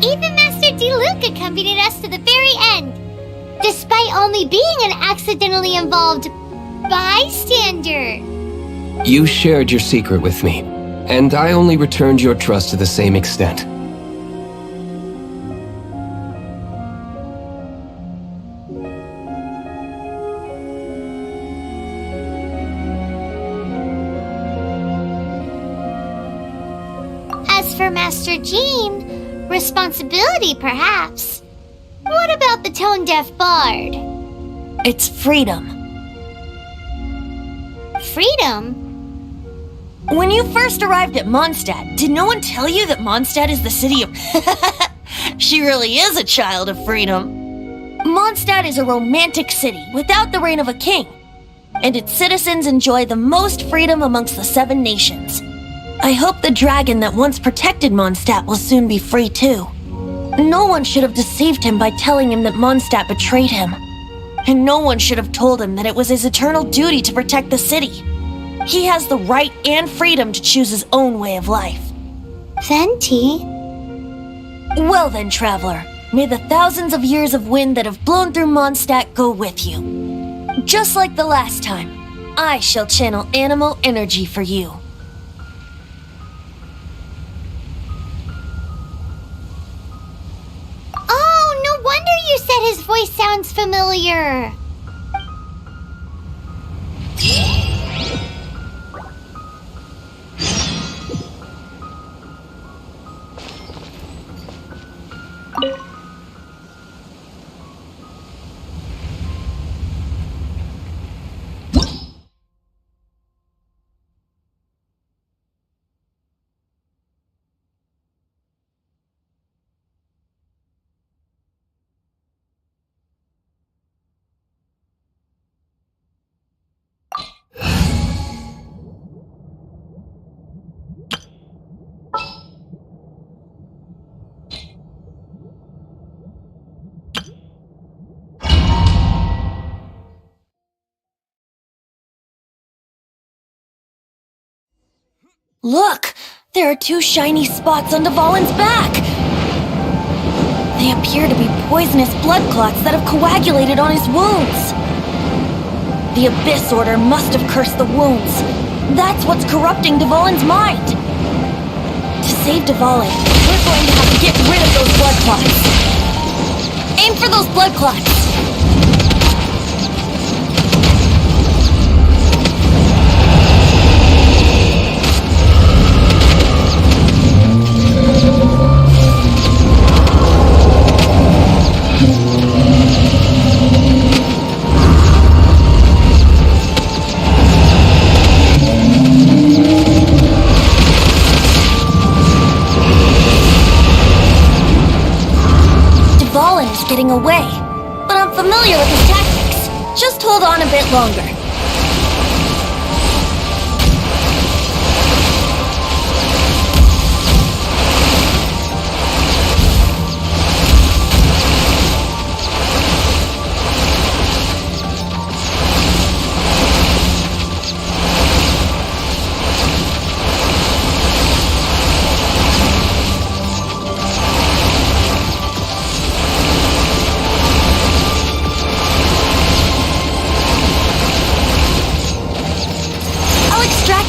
Even Master Diluc accompanied us to the very end, despite only being an accidentally involved bystander. You shared your secret with me, and I only returned your trust to the same extent. As for Master Jean, responsibility perhaps. What about the tone-deaf bard? It's freedom. Freedom? When you first arrived at Mondstadt, did no one tell you that Mondstadt is the city of... She really is a child of freedom. Mondstadt is a romantic city without the reign of a king, and its citizens enjoy the most freedom amongst the 7 nations. I hope the dragon that once protected Mondstadt will soon be free too. No one should have deceived him by telling him that Mondstadt betrayed him. And no one should have told him that it was his eternal duty to protect the city. He has the right and freedom to choose his own way of life. Venti? Well then, traveler, may the thousands of years of wind that have blown through Mondstadt go with you. Just like the last time, I shall channel animal energy for you. Oh, no wonder you said his voice sounds familiar. Look! There are 2 shiny spots on Dvalin's back! They appear to be poisonous blood clots that have coagulated on his wounds. The Abyss Order must have cursed the wounds. That's what's corrupting Dvalin's mind. To save Dvalin, we're going to have to get rid of those blood clots. Aim for those blood clots! Getting away, but I'm familiar with his tactics. Just hold on a bit longer.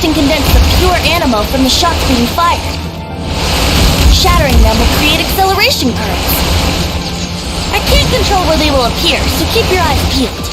And condense the pure animal from the shots being fired. Shattering them will create acceleration currents. I can't control where they will appear, so keep your eyes peeled.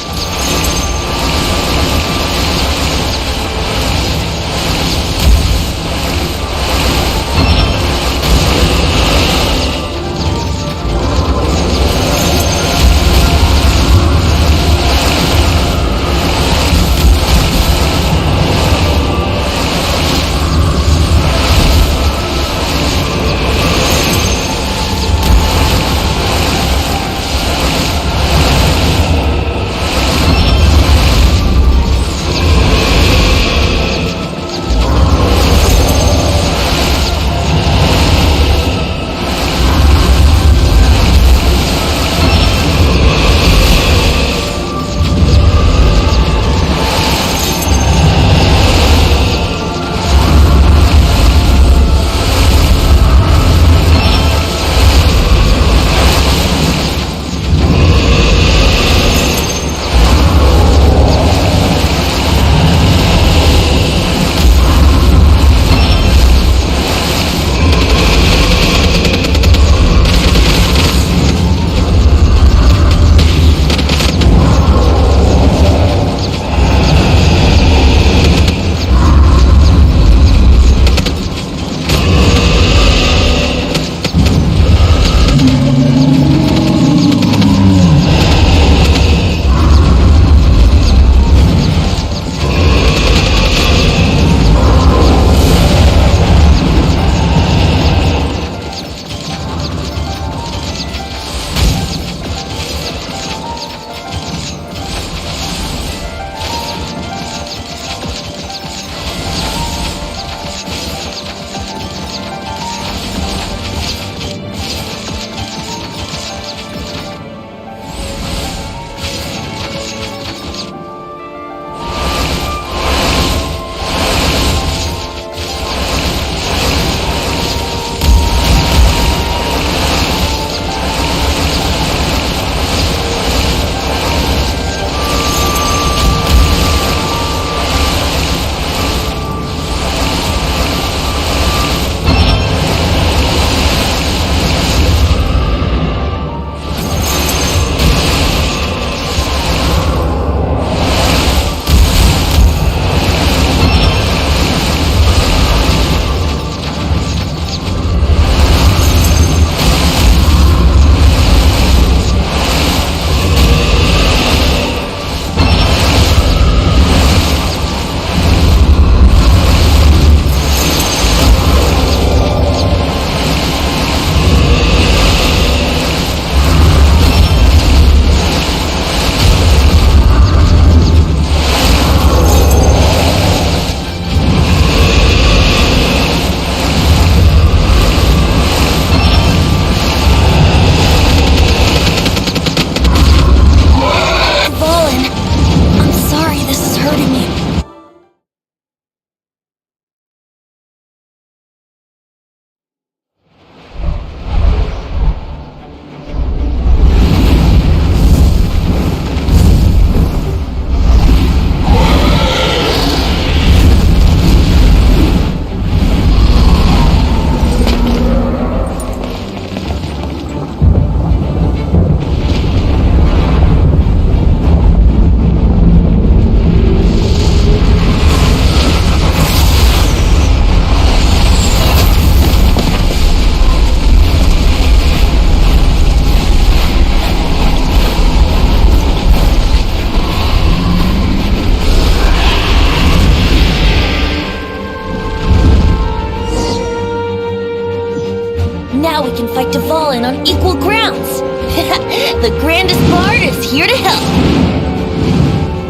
Now we can fight Dvalin on equal grounds. The grandest bard is here to help.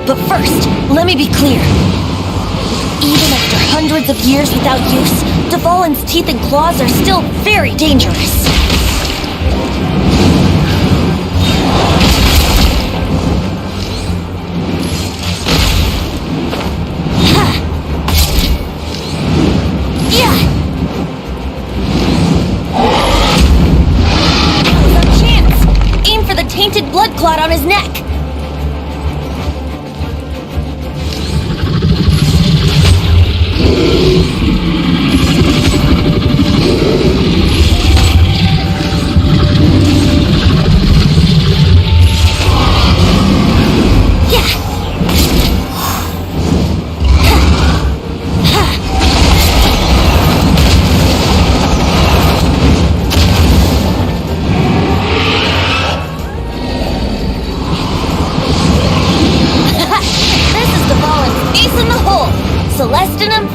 But first, let me be clear. Even after hundreds of years without use, Dvalin's teeth and claws are still very dangerous. Tainted blood clot on his neck.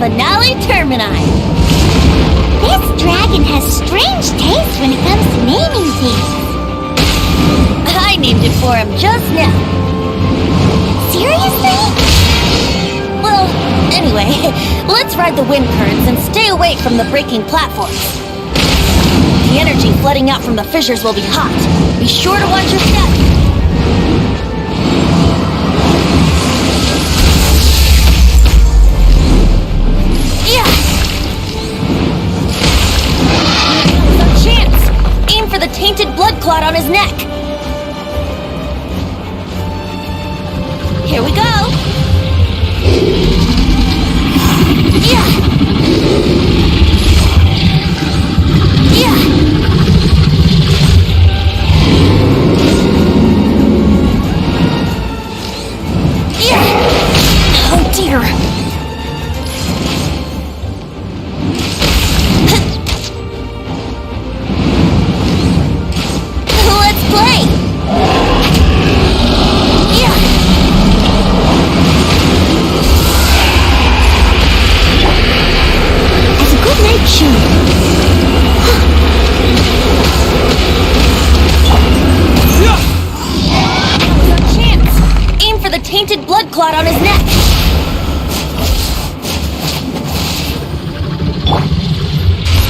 Finale Termini. This dragon has strange taste when it comes to naming things. I named it for him just now. Seriously? Well, anyway, let's ride the wind currents and stay away from the breaking platforms. The energy flooding out from the fissures will be hot. Be sure to watch your step. The tainted blood clot on his neck. Here we go. Yeah. Yeah. Yeah. Oh dear. Tainted blood clot on his neck.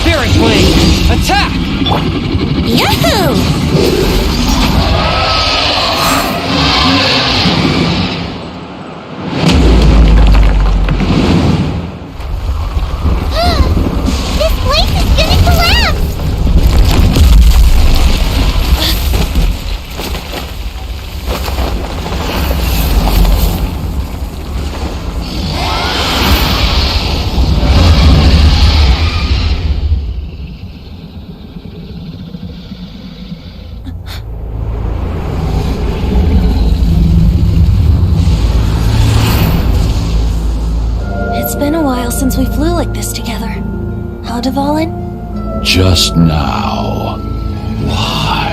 Spirit Wing! Attack! Yahoo! This place is gonna collapse! It's been a while since we flew like this together. How, Dvalin? Just now. Why?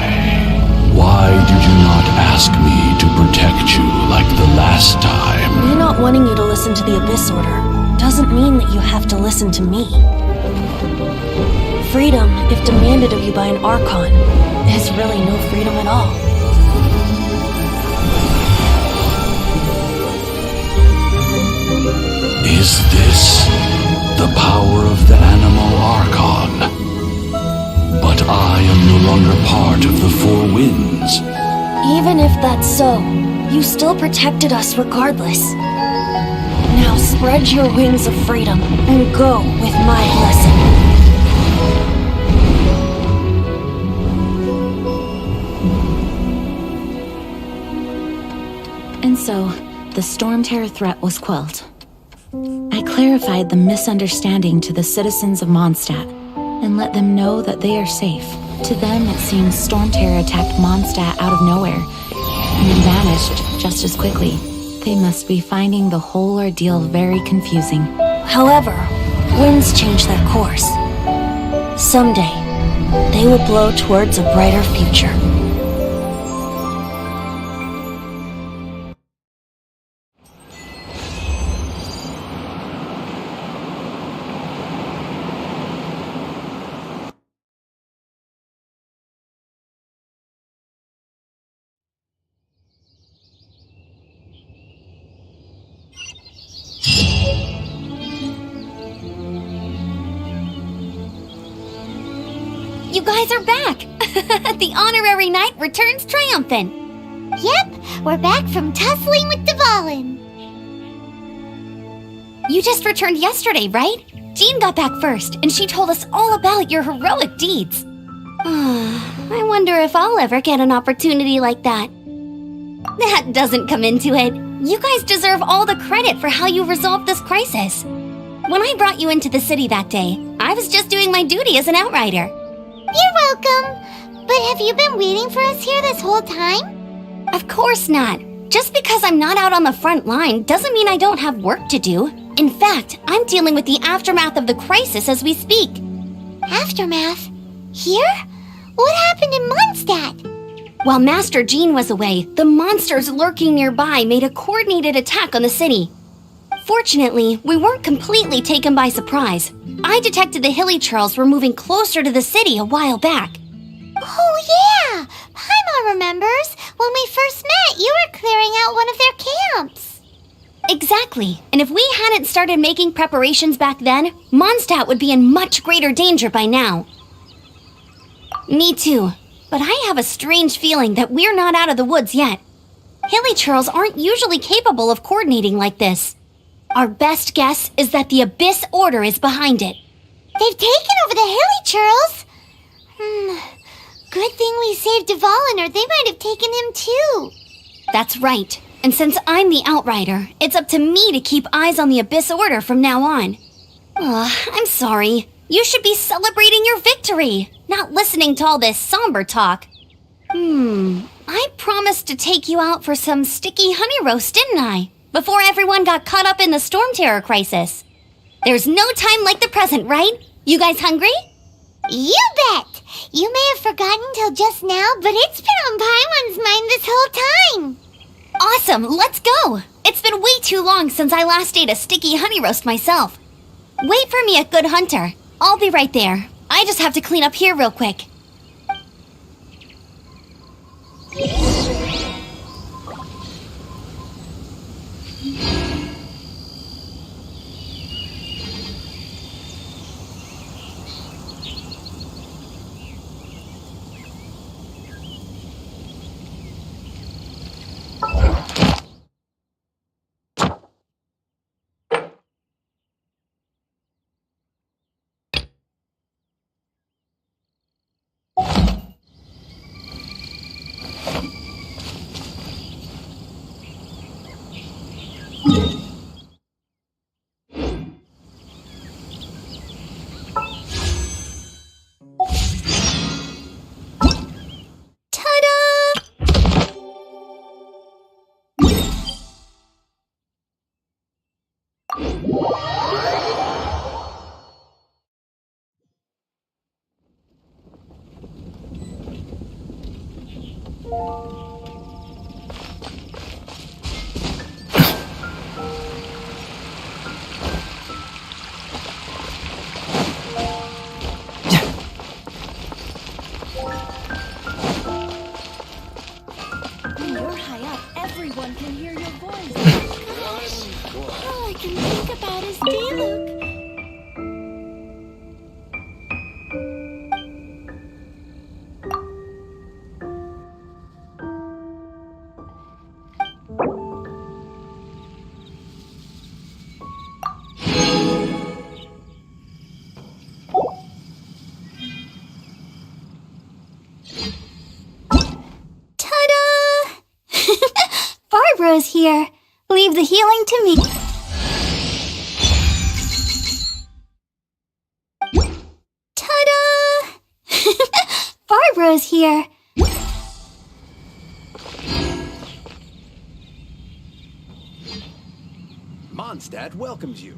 Why did you not ask me to protect you like the last time? Me not wanting you to listen to the Abyss Order doesn't mean that you have to listen to me. Freedom, if demanded of you by an Archon, is really no freedom at all. Is this the power of the Animal Archon? But I am no longer part of the Four Winds. Even if that's so, you still protected us regardless. Now spread your wings of freedom and go with my blessing. And so, the Storm Terror threat was quelled. I clarified the misunderstanding to the citizens of Mondstadt and let them know that they are safe. To them, it seems Storm Terror attacked Mondstadt out of nowhere and then vanished just as quickly. They must be finding the whole ordeal very confusing. However, winds change their course. Someday, they will blow towards a brighter future. You guys are back! The honorary knight returns triumphant! Yep, we're back from tussling with Dvalin. You just returned yesterday, right? Jean got back first, and she told us all about your heroic deeds. I wonder if I'll ever get an opportunity like that. That doesn't come into it. You guys deserve all the credit for how you resolved this crisis. When I brought you into the city that day, I was just doing my duty as an outrider. You're welcome. But have you been waiting for us here this whole time? Of course not. Just because I'm not out on the front line doesn't mean I don't have work to do. In fact, I'm dealing with the aftermath of the crisis as we speak. Aftermath? Here? What happened in Mondstadt? While Master Jean was away, the monsters lurking nearby made a coordinated attack on the city. Fortunately, we weren't completely taken by surprise. I detected the Hilly Churls were moving closer to the city a while back. Oh yeah! Paimon remembers. When we first met, you were clearing out one of their camps. Exactly. And if we hadn't started making preparations back then, Mondstadt would be in much greater danger by now. Me too. But I have a strange feeling that we're not out of the woods yet. Hilly Churls aren't usually capable of coordinating like this. Our best guess is that the Abyss Order is behind it. They've taken over the Hilly Churls? Good thing we saved Dvalin, or they might have taken him too. That's right. And since I'm the Outrider, it's up to me to keep eyes on the Abyss Order from now on. I'm sorry. You should be celebrating your victory, not listening to all this somber talk. I promised to take you out for some sticky honey roast, didn't I? Before everyone got caught up in the storm terror crisis. There's no time like the present, right? You guys hungry? You bet! You may have forgotten till just now, but it's been on Paimon's mind this whole time. Awesome, let's go! It's been way too long since I last ate a sticky honey roast myself. Wait for me at Good Hunter. I'll be right there. I just have to clean up here real quick. Barbara's here. Leave the healing to me. Ta-da! Barbara's here. Mondstadt welcomes you.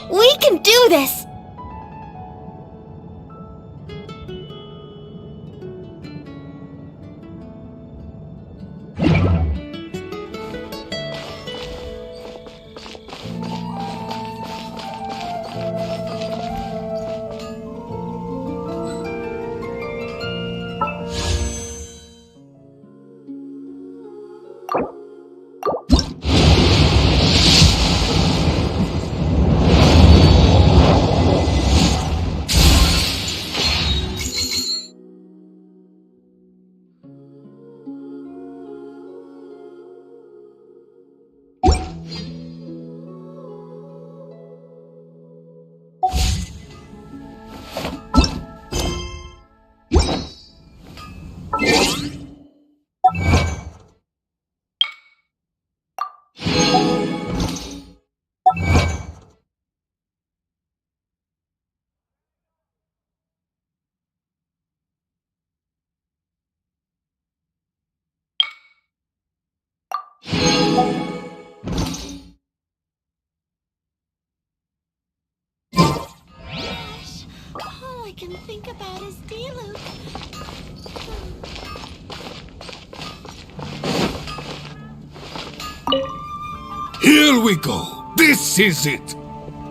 We can do this! All I can think about is D-Luke. Here we go. This is it.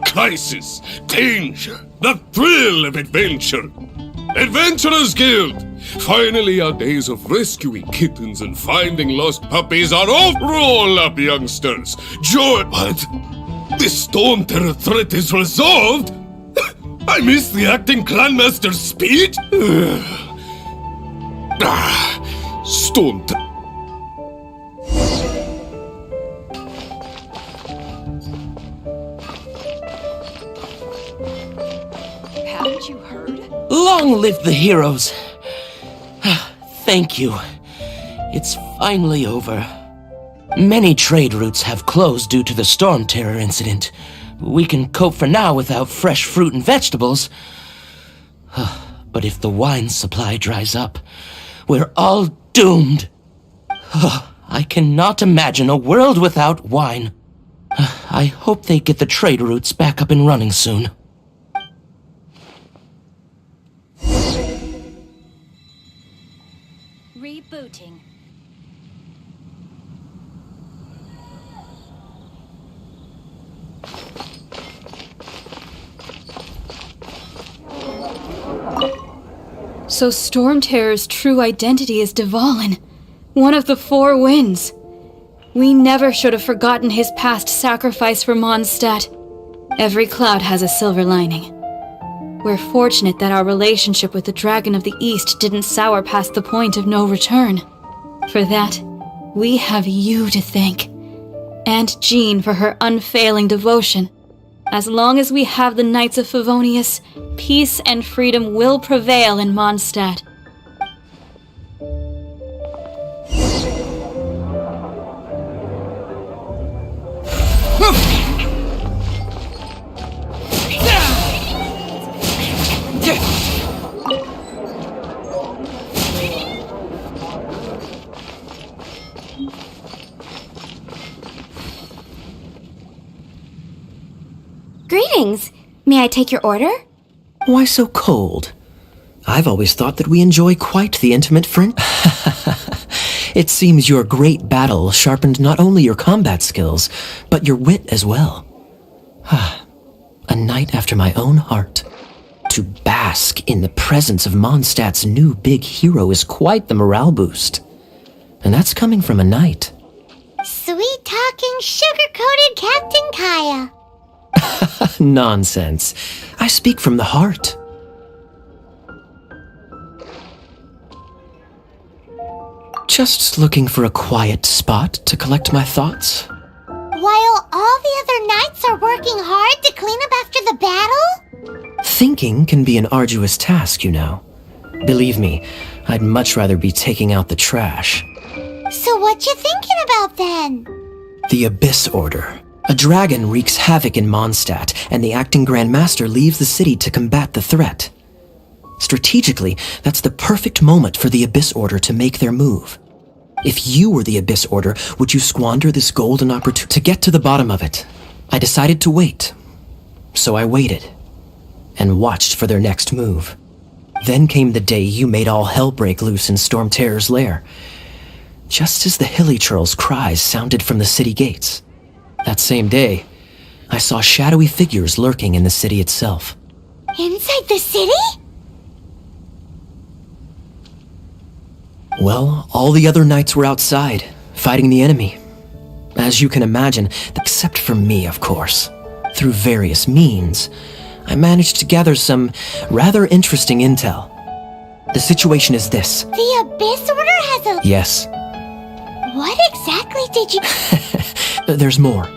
Crisis, danger, the thrill of adventure. Adventurers Guild! Finally, our days of rescuing kittens and finding lost puppies are over. Roll up, youngsters. Join. What? The Storm Terror threat is resolved? I missed the acting Clanmaster's speech? Storm Terror. Haven't you heard? Long live the heroes! Thank you. It's finally over. Many trade routes have closed due to the Storm Terror incident. We can cope for now without fresh fruit and vegetables. But if the wine supply dries up, we're all doomed. I cannot imagine a world without wine. I hope they get the trade routes back up and running soon. Rebooting. So Storm Terror's true identity is Dvalin, one of the Four Winds. We never should have forgotten his past sacrifice for Mondstadt. Every cloud has a silver lining. We're fortunate that our relationship with the Dragon of the East didn't sour past the point of no return. For that, we have you to thank. And Jean for her unfailing devotion. As long as we have the Knights of Favonius, peace and freedom will prevail in Mondstadt. Greetings. May I take your order? Why so cold? I've always thought that we enjoy quite the intimate friend. It seems your great battle sharpened not only your combat skills, but your wit as well. A knight after my own heart. To bask in the presence of Mondstadt's new big hero is quite the morale boost. And that's coming from a knight. Sweet-talking, sugar-coated Captain Kaya. Nonsense. I speak from the heart. Just looking for a quiet spot to collect my thoughts. While all the other knights are working hard to clean up after the battle? Thinking can be an arduous task, you know. Believe me, I'd much rather be taking out the trash. So what you thinking about then? The Abyss Order. A dragon wreaks havoc in Mondstadt, and the acting Grand Master leaves the city to combat the threat. Strategically, that's the perfect moment for the Abyss Order to make their move. If you were the Abyss Order, would you squander this golden opportunity? To get to the bottom of it, I decided to wait. So I waited, and watched for their next move. Then came the day you made all hell break loose in Storm Terror's lair. Just as the hilly churl's cries sounded from the city gates. That same day, I saw shadowy figures lurking in the city itself. Inside the city? Well, all the other knights were outside, fighting the enemy. As you can imagine, except for me, of course. Through various means, I managed to gather some rather interesting intel. The situation is this. The Abyss Order has a... Yes. What exactly did you... There's more.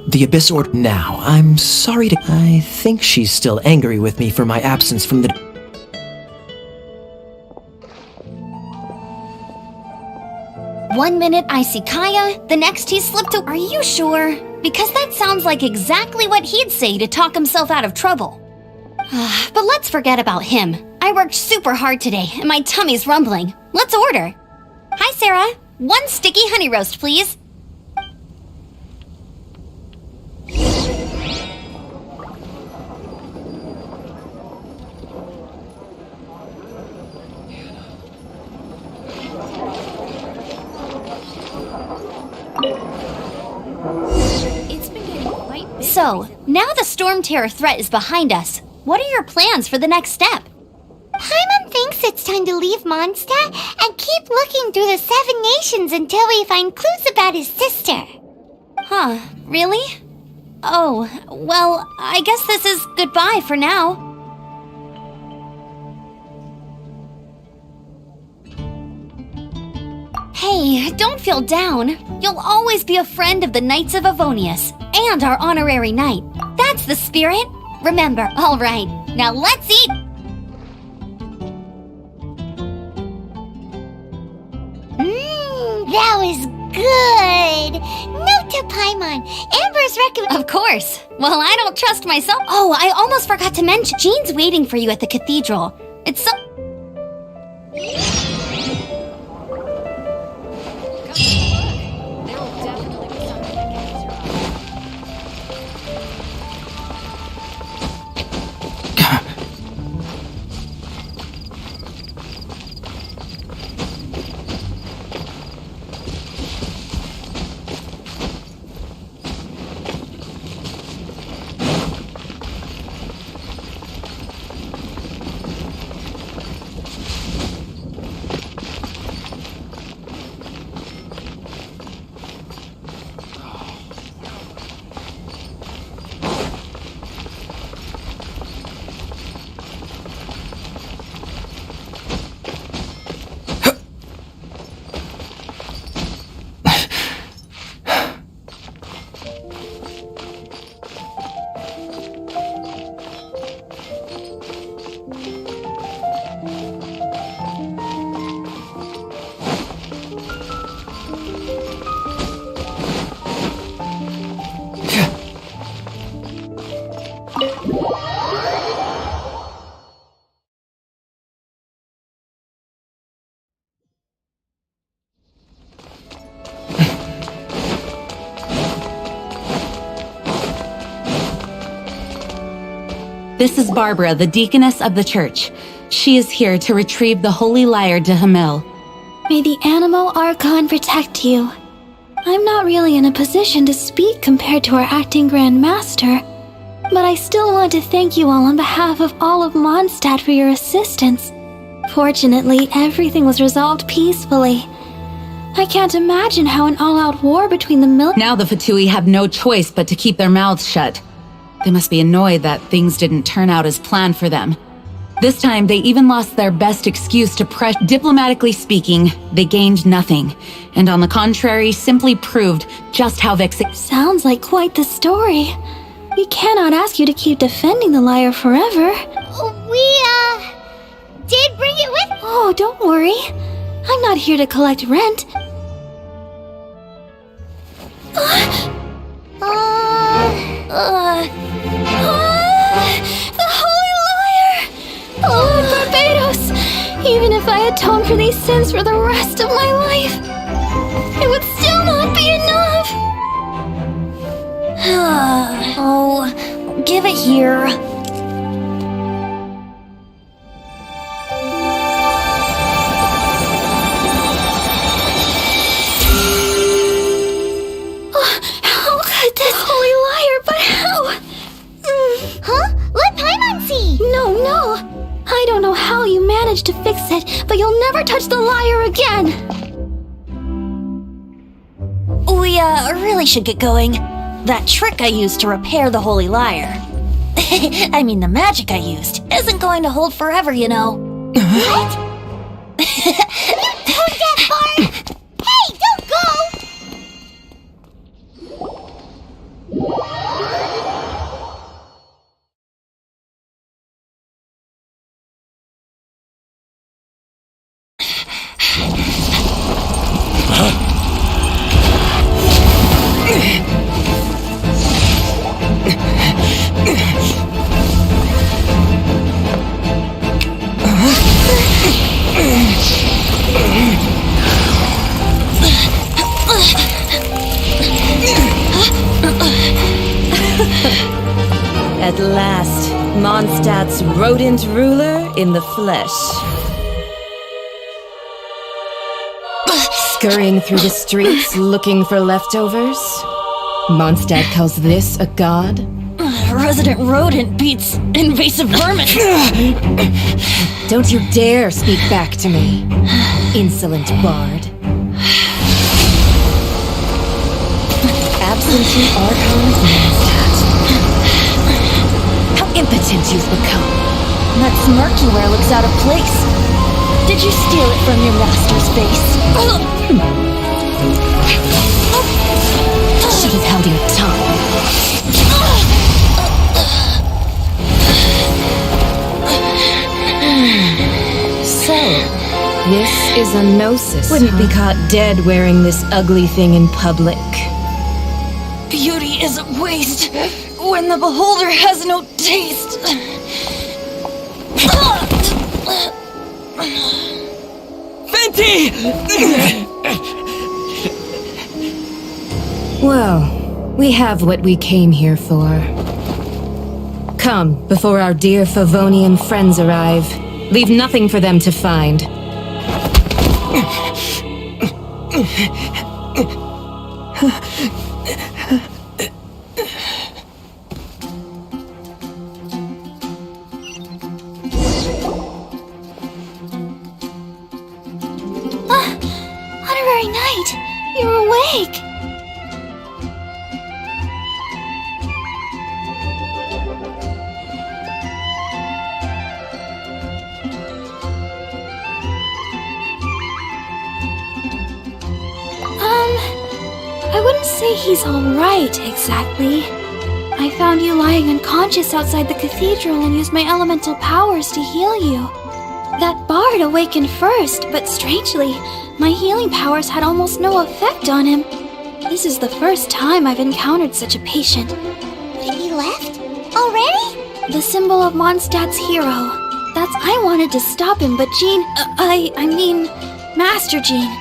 The Abyss Order... Now, I'm sorry to... I think she's still angry with me for my absence from the... One minute I see Kaya, the next he slipped Are you sure? Because that sounds like exactly what he'd say to talk himself out of trouble. But let's forget about him. I worked super hard today, and my tummy's rumbling. Let's order. Hi, Sarah. 1 sticky honey roast, please. Now the Storm Terror threat is behind us. What are your plans for the next step? Paimon thinks it's time to leave Mondstadt and keep looking through the 7 nations until we find clues about his sister. Huh, really? Oh, well, I guess this is goodbye for now. Hey, don't feel down. You'll always be a friend of the Knights of Avonius and our honorary knight. That's the spirit. Remember, all right. Now let's eat. That was good. Note to Paimon, Amber's recommend. Of course. Well, I don't trust myself. Oh, I almost forgot to mention. Jean's waiting for you at the cathedral. It's so... This is Barbara, the deaconess of the church. She is here to retrieve the holy lyre de Hamel. May the Animal Archon protect you. I'm not really in a position to speak compared to our acting Grand Master, but I still want to thank you all on behalf of all of Mondstadt for your assistance. Fortunately, everything was resolved peacefully. I can't imagine how an all-out war between the Now the Fatui have no choice but to keep their mouths shut. They must be annoyed that things didn't turn out as planned for them. This time, they even lost their best excuse to press. Diplomatically speaking, they gained nothing, and on the contrary, simply proved just how Sounds like quite the story. We cannot ask you to keep defending the lyre forever. We, did bring it with. Oh, don't worry. I'm not here to collect rent. The Holy Lyre! Lord Barbados! Even if I atone for these sins for the rest of my life, it would still not be enough! Oh, give it here. How could this Holy Lyre, but how? Huh? Let Paimon see! No. I don't know how you managed to fix it, but you'll never touch the lyre again! We, really should get going. That trick I used to repair the Holy Lyre. I mean, the magic I used isn't going to hold forever, you know. What? You told that Bart! Hey, don't go! At last, Mondstadt's rodent ruler in the flesh. Scurrying through the streets looking for leftovers? Mondstadt calls this a god? resident rodent beats invasive vermin. Don't you dare speak back to me, insolent bard. Absentee Archon of Mondstadt. How impotent you've become. That smirk you wear looks out of place. Did you steal it from your master's face? Should have held your tongue. So, this is a gnosis. Wouldn't be caught dead wearing this ugly thing in public. Beauty is a waste when the beholder has no taste. Venti! Well, we have what we came here for. Come, before our dear Favonian friends arrive. Leave nothing for them to find. Honorary Knight, you're awake. I wouldn't say he's alright, exactly. I found you lying unconscious outside the cathedral and used my elemental powers to heal you. That bard awakened first, but strangely, my healing powers had almost no effect on him. This is the first time I've encountered such a patient. But he left? Already? The symbol of Mondstadt's hero. I wanted to stop him, but Master Jean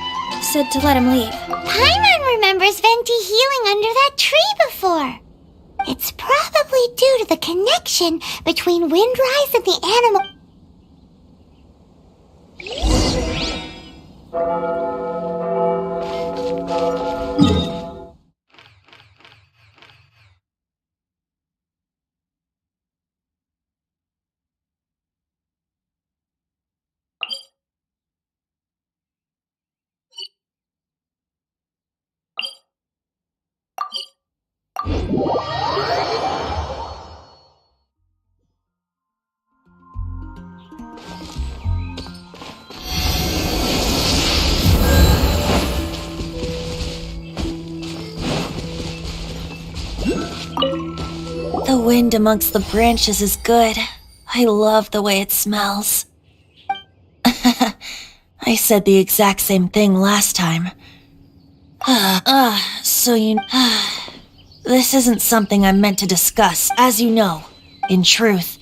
said to let him leave. Paimon remembers Venti healing under that tree before. It's probably due to the connection between Windrise and the animal. The wind amongst the branches is good. I love the way it smells. I said the exact same thing last time. This isn't something I'm meant to discuss, as you know. In truth,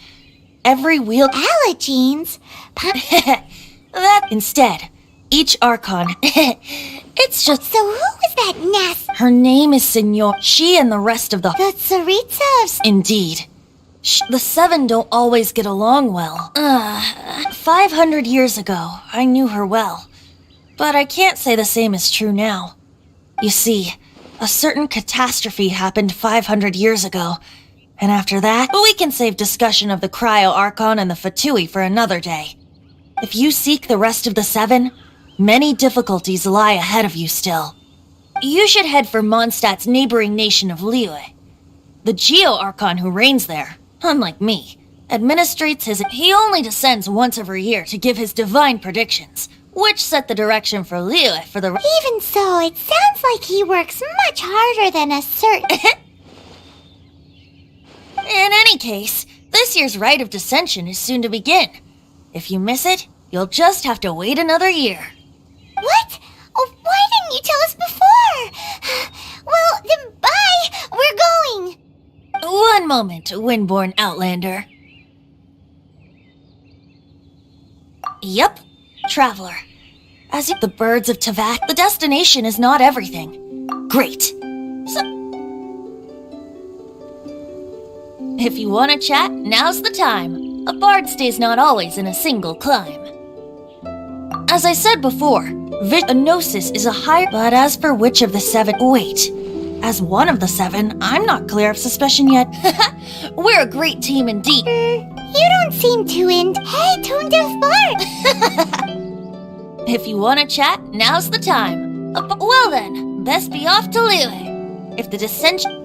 every wheel— Allergenes? That instead, each Archon— It's just— So who was that Ness? Her name is Senor. She and the rest of the— The Tsaritsa of— Indeed. The Seven don't always get along well. 500 years ago, I knew her well. But I can't say the same is true now. You see, a certain catastrophe happened 500 years ago. And after that, we can save discussion of the Cryo Archon and the Fatui for another day. If you seek the rest of the Seven, many difficulties lie ahead of you still. You should head for Mondstadt's neighboring nation of Liyue. The Geo Archon who reigns there, unlike me, administrates his— He only descends once every year to give his divine predictions, which set the direction for Liyue for the— Even so, it sounds like he works much harder than a certain— In any case, this year's Rite of Descension is soon to begin. If you miss it, you'll just have to wait another year. What? Oh, why didn't you tell us before? Well, then bye! We're going! One moment, Windborn Outlander. Yup, Traveler. As the birds of Tavat, the destination is not everything. Great. So, if you want to chat, now's the time. A bard stays not always in a single climb. As I said before, a gnosis is a higher— But as for which of the seven— Wait. As one of the 7, I'm not clear of suspicion yet. We're a great team indeed. You don't seem too Hey, tone deaf Bart! If you want to chat, now's the time. Well then, best be off to Liyue. If the dissension...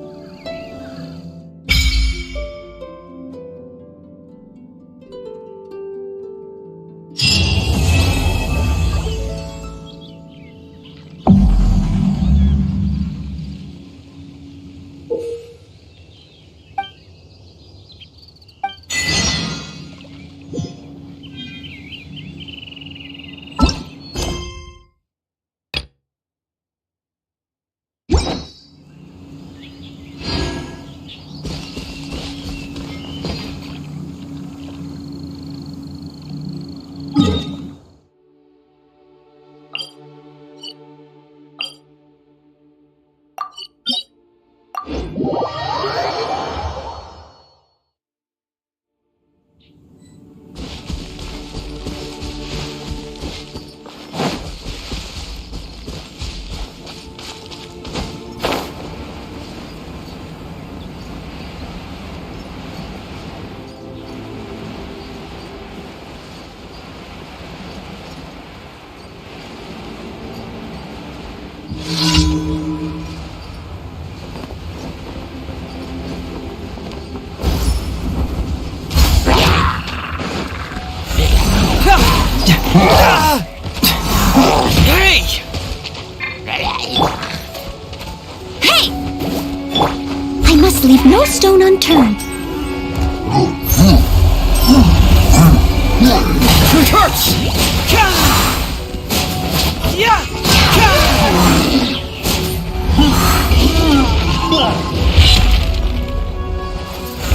I must leave no stone unturned.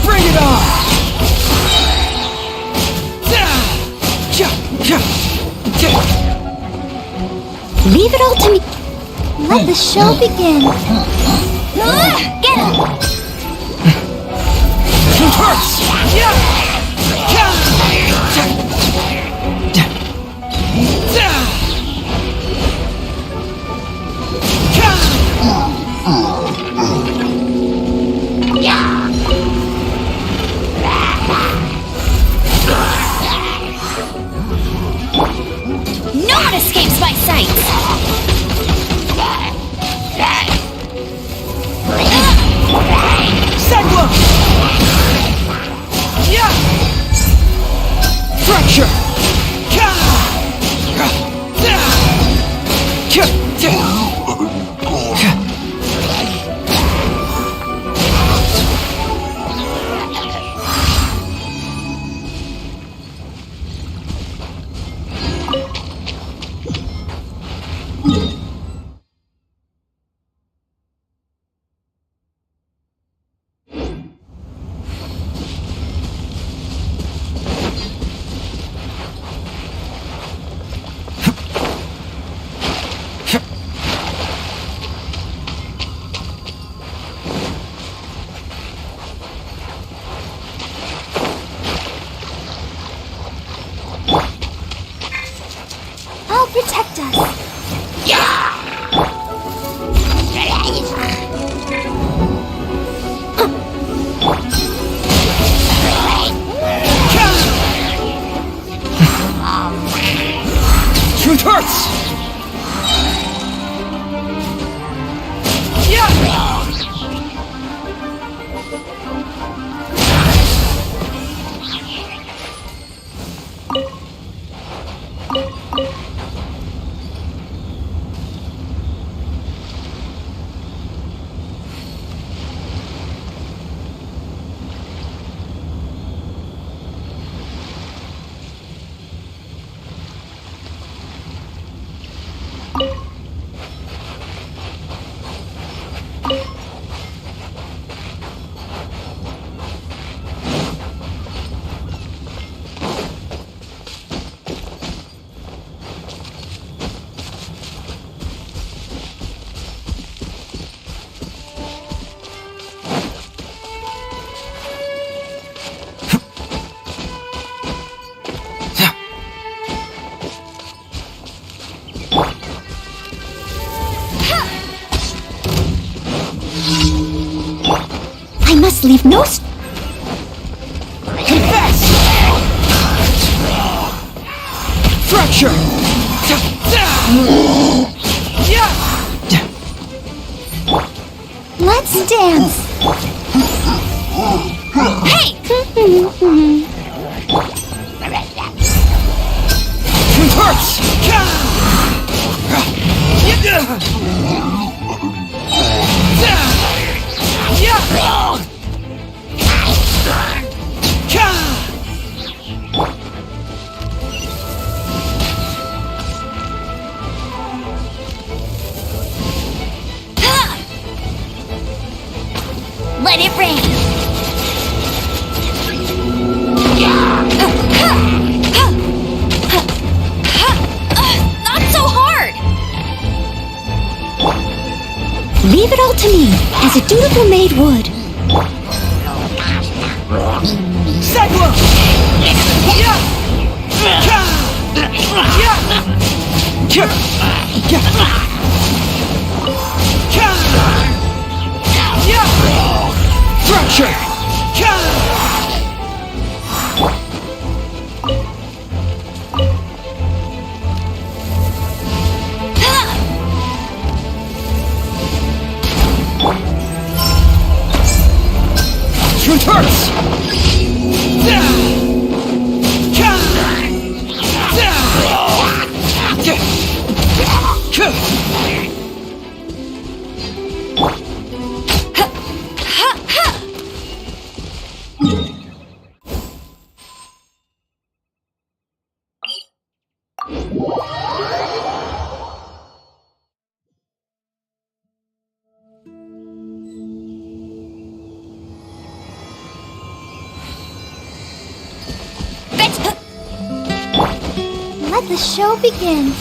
Bring it on! Leave it all to me. Let the show begin. Get him! No one escapes my sight! Cyclone! Yeah! Fracture! I'll protect us. Truth hurts! Please leave no Confess! Fracture! Let's dance! Hey! Let it rain! Not so hard! Leave it all to me, as a dutiful maid would. Let the show begin.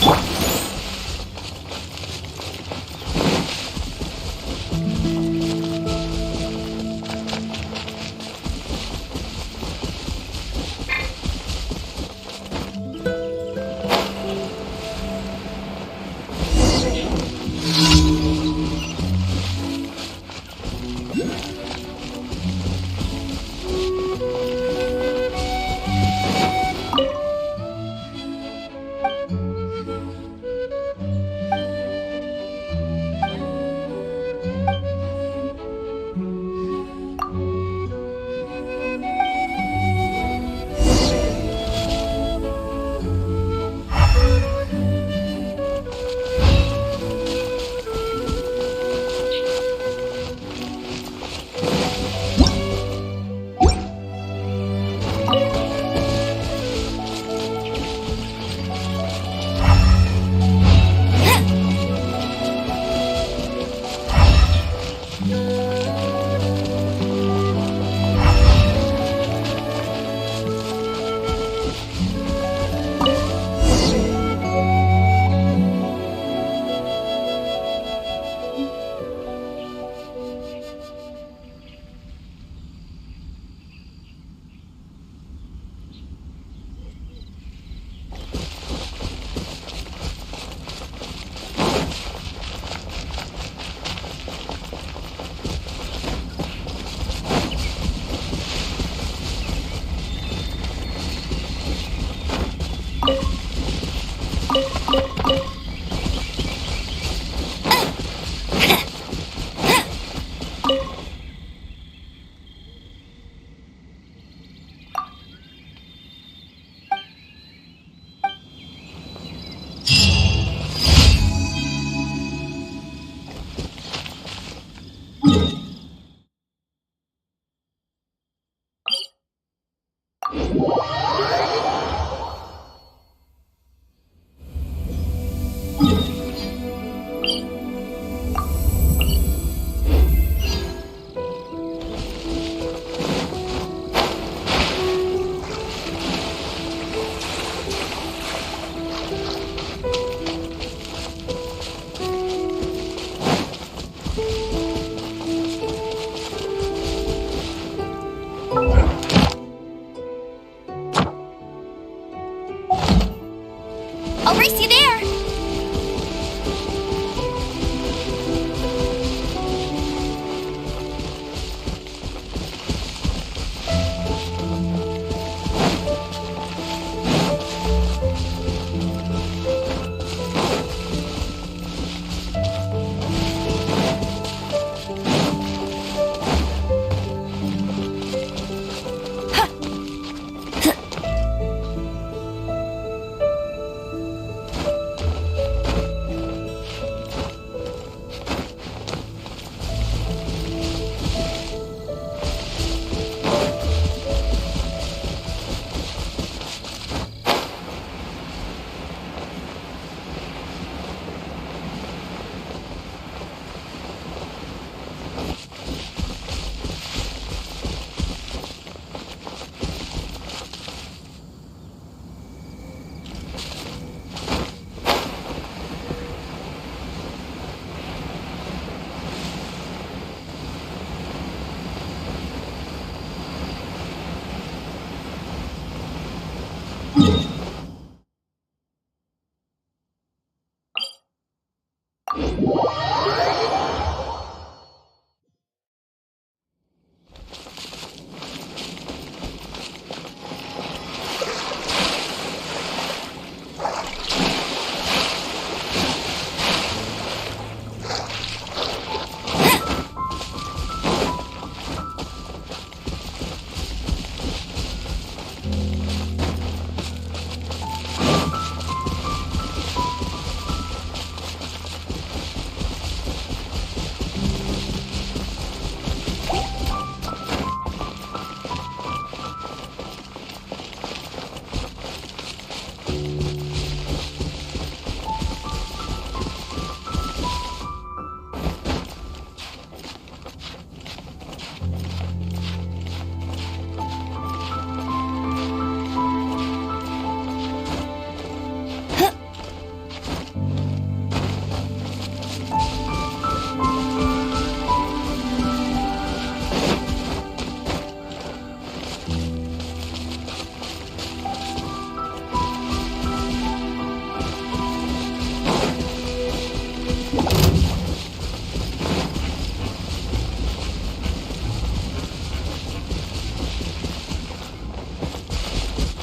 I'll race you there!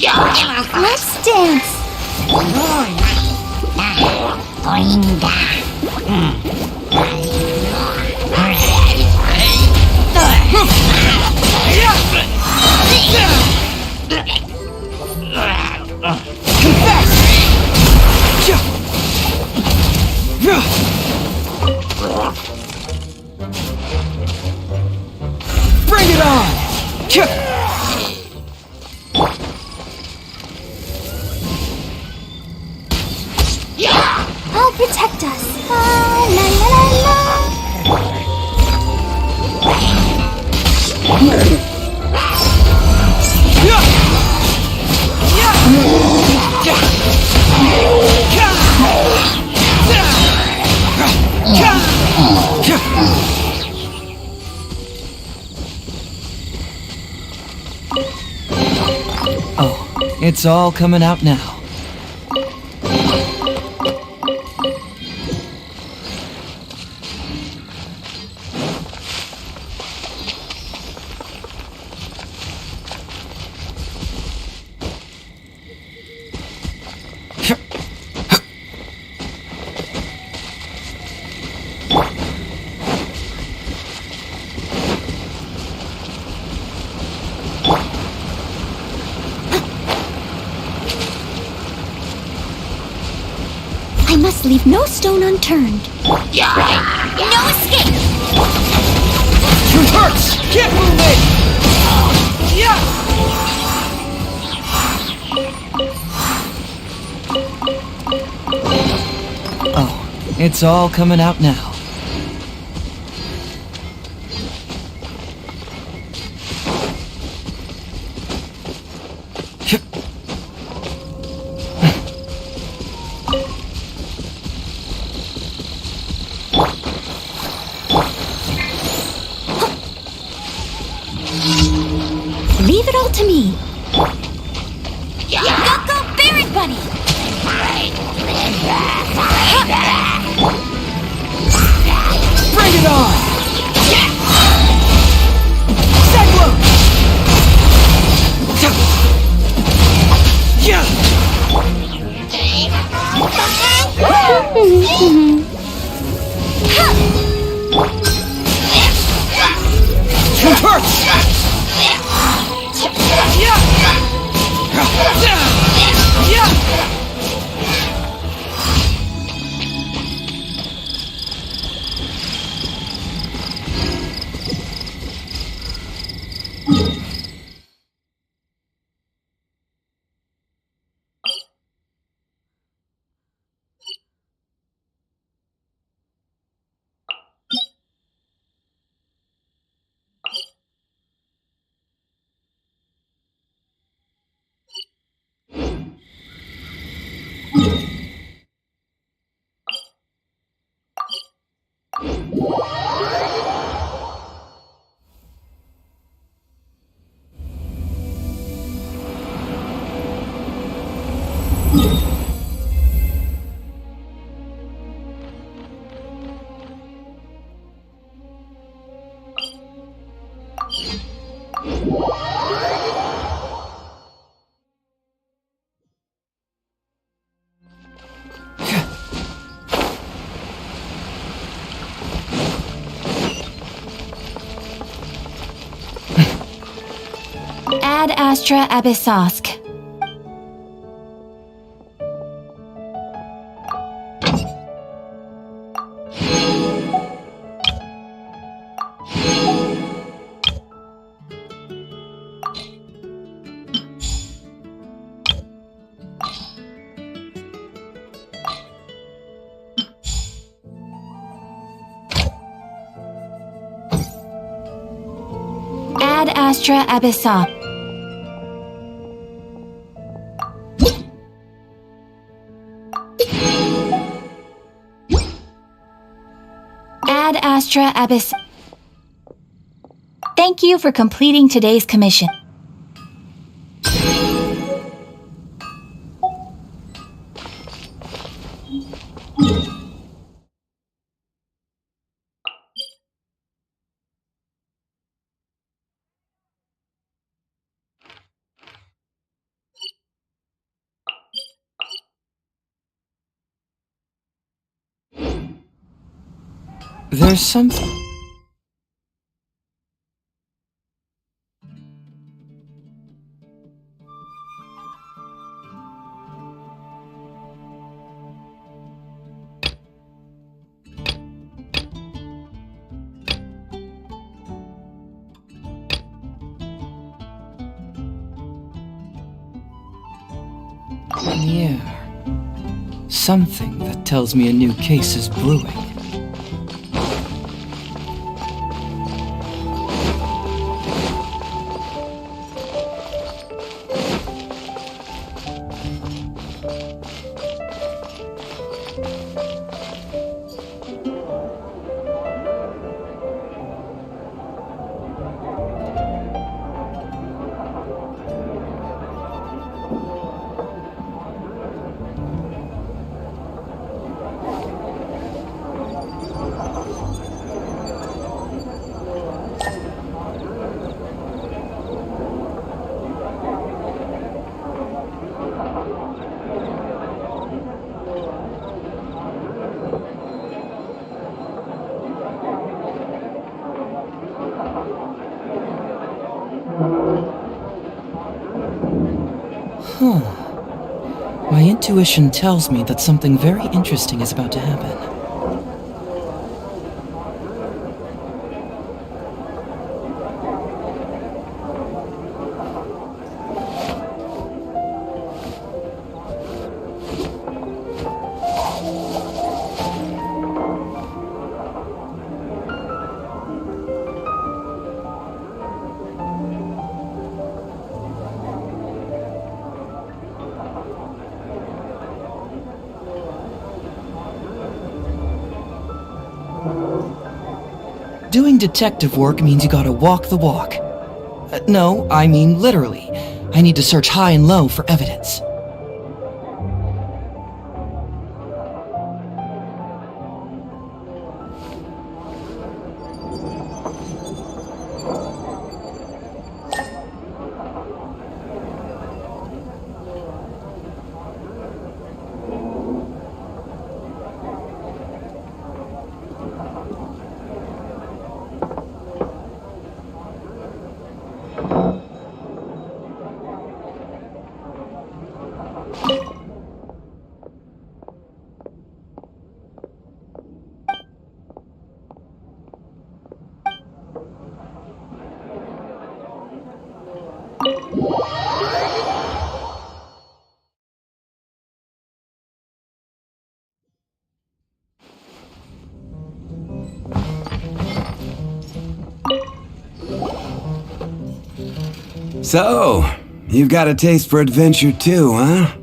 Let's dance. Bring it on! I'll protect us. La la la la. Oh, it's all coming out now. I must leave no stone unturned. No escape! It hurts! Keep moving! Oh, it's all coming out now. Leave it all to me. Go, Barret Bunny! Bring it on! Cyclone! It hurts! Ad Astra Abyssosk. Ad Astra Abyssosk. Ad Astra Abyss. Thank you for completing today's commission. There's something... in the air. Something that tells me a new case is brewing. My intuition tells me that something very interesting is about to happen. Doing detective work means you gotta walk the walk. No, I mean literally. I need to search high and low for evidence. So, you've got a taste for adventure too, huh?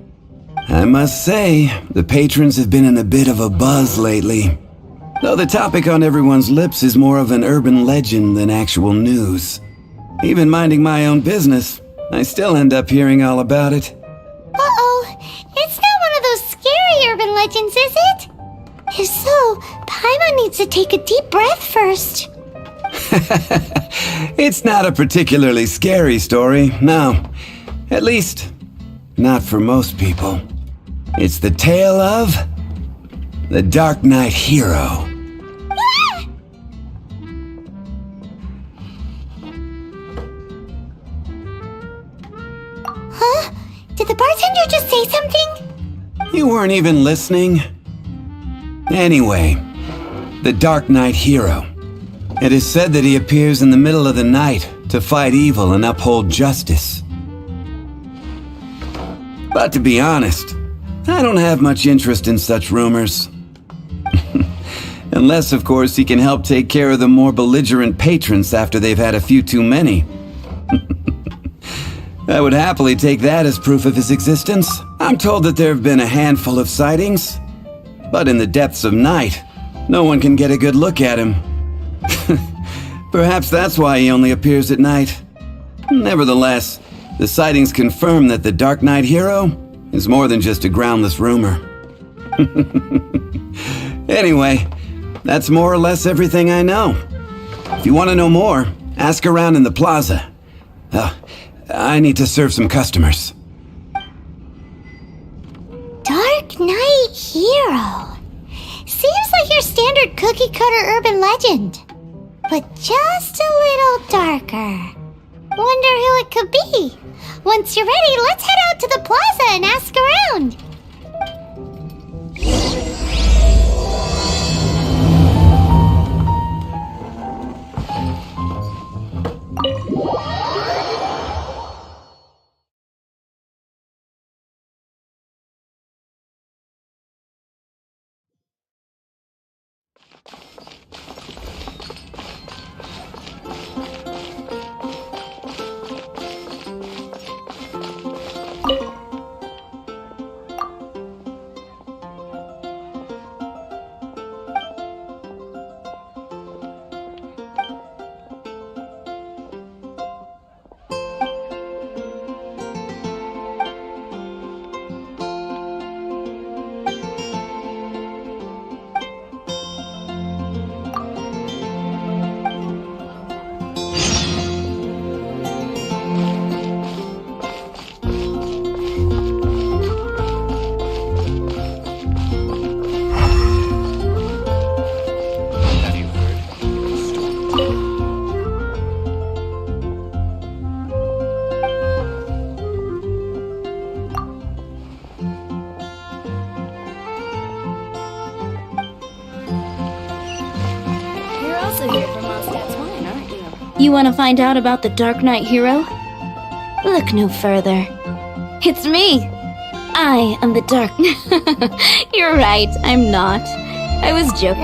I must say, the patrons have been in a bit of a buzz lately. Though the topic on everyone's lips is more of an urban legend than actual news. Even minding my own business, I still end up hearing all about it. Uh-oh, it's not one of those scary urban legends, is it? If so, Paimon needs to take a deep breath first. It's not a particularly scary story, no. At least, not for most people. It's the tale of the Dark Knight Hero. Huh? Did the bartender just say something? You weren't even listening? Anyway, the Dark Knight Hero. It is said that he appears in the middle of the night to fight evil and uphold justice. But to be honest, I don't have much interest in such rumors. Unless, of course, he can help take care of the more belligerent patrons after they've had a few too many. I would happily take that as proof of his existence. I'm told that there have been a handful of sightings, but in the depths of night, no one can get a good look at him. Perhaps that's why he only appears at night. Nevertheless, the sightings confirm that the Dark Knight Hero is more than just a groundless rumor. Anyway, that's more or less everything I know. If you want to know more, ask around in the plaza. I need to serve some customers. Dark Knight Hero. Seems like your standard cookie cutter cookie-cutter urban legend, but just a little darker. Wonder who it could be. Once you're ready, let's head out to the plaza and ask around. You want to find out about the Dark Knight hero? Look no further. It's me! I am the Dark... You're right, I'm not. I was joking.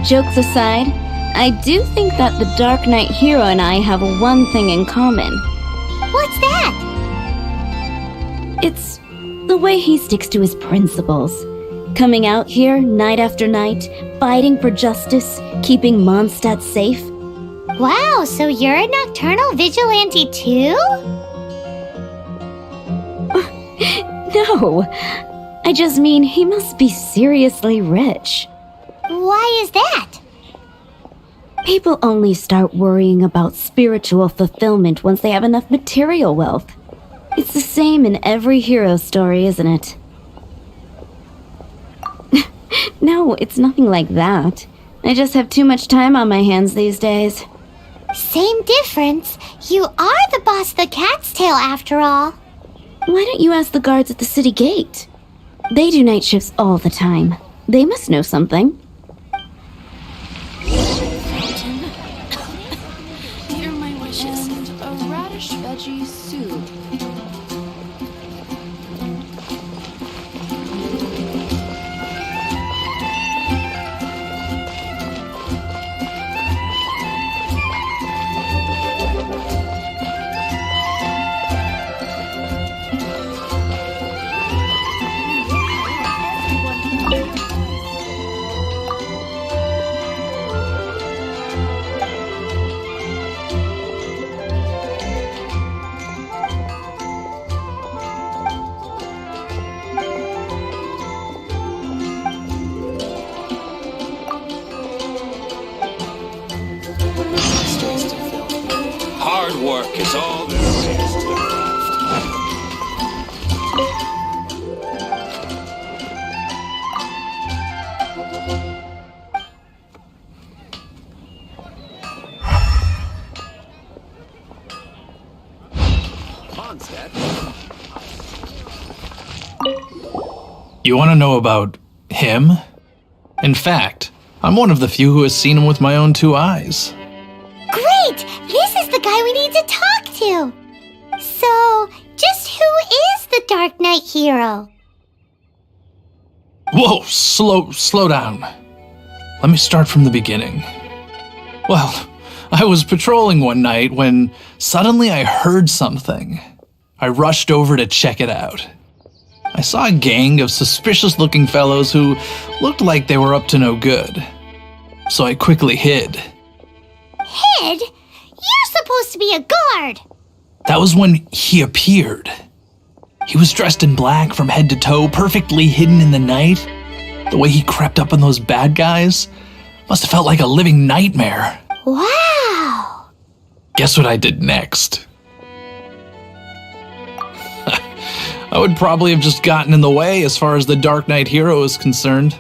Jokes aside, I do think that the Dark Knight hero and I have one thing in common. What's that? It's the way he sticks to his principles. Coming out here night after night, fighting for justice, keeping Mondstadt safe. Wow, so you're a nocturnal vigilante too? No, I just mean he must be seriously rich. Why is that? People only start worrying about spiritual fulfillment once they have enough material wealth. It's the same in every hero story, isn't it? No, it's nothing like that. I just have too much time on my hands these days. Same difference. You are the boss of the Cat's Tail after all. Why don't you ask the guards at the city gate? They do night shifts all the time. They must know something. Here are my wishes. A radish veggie soup. Hard work is all there is to the craft. You want to know about him? In fact, I'm one of the few who has seen him with my own two eyes. Great! This is the guy we need to talk to! So, just who is the Dark Knight hero? Whoa, slow down. Let me start from the beginning. Well, I was patrolling one night when suddenly I heard something. I rushed over to check it out. I saw a gang of suspicious-looking fellows who looked like they were up to no good. So I quickly hid. Hid? You're supposed to be a guard! That was when he appeared. He was dressed in black from head to toe, perfectly hidden in the night. The way he crept up on those bad guys must have felt like a living nightmare. Wow! Guess what I did next? I would probably have just gotten in the way as far as the Dark Knight hero is concerned.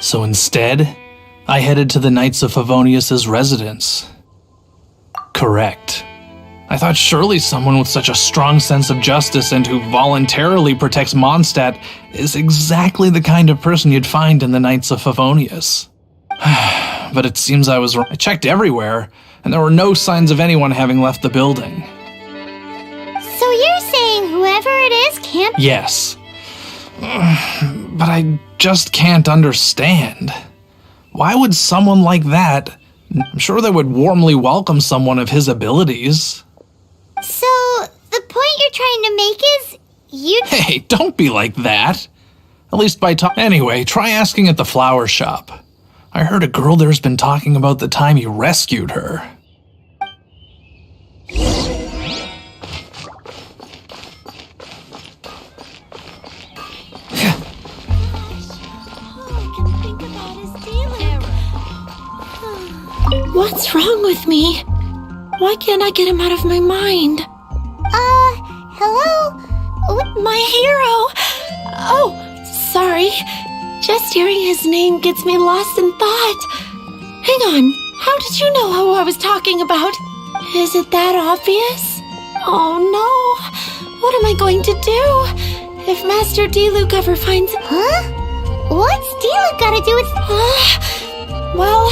So instead, I headed to the Knights of Favonius' residence. Correct. I thought surely someone with such a strong sense of justice and who voluntarily protects Mondstadt is exactly the kind of person you'd find in the Knights of Favonius. But it seems I was wrong. I checked everywhere, and there were no signs of anyone having left the building. So you're saying whoever it is can't— Yes. But I just can't understand. Why would someone like that— I'm sure they would warmly welcome someone of his abilities. So, the point you're trying to make is, you— Hey, don't be like that. At least by talking. Anyway, try asking at the flower shop. I heard a girl there's been talking about the time you rescued her. What's wrong with me? Why can't I get him out of my mind? Hello? My hero! Oh, sorry. Just hearing his name gets me lost in thought. Hang on, how did you know who I was talking about? Is it that obvious? Oh no, what am I going to do? If Master Diluc ever finds— Huh? What's Diluc gotta do with— Well,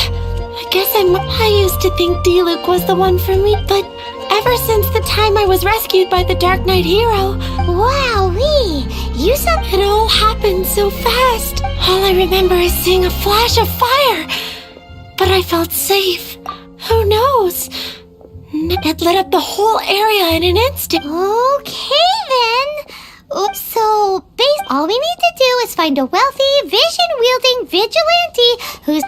I guess I used to think Diluc was the one for me, but ever since the time I was rescued by the Dark Knight hero— Wowee! You saw— It all happened so fast. All I remember is seeing a flash of fire. But I felt safe. Who knows? It lit up the whole area in an instant. Okay then. So, all we need to do is find a wealthy, vision-wielding vigilante who's—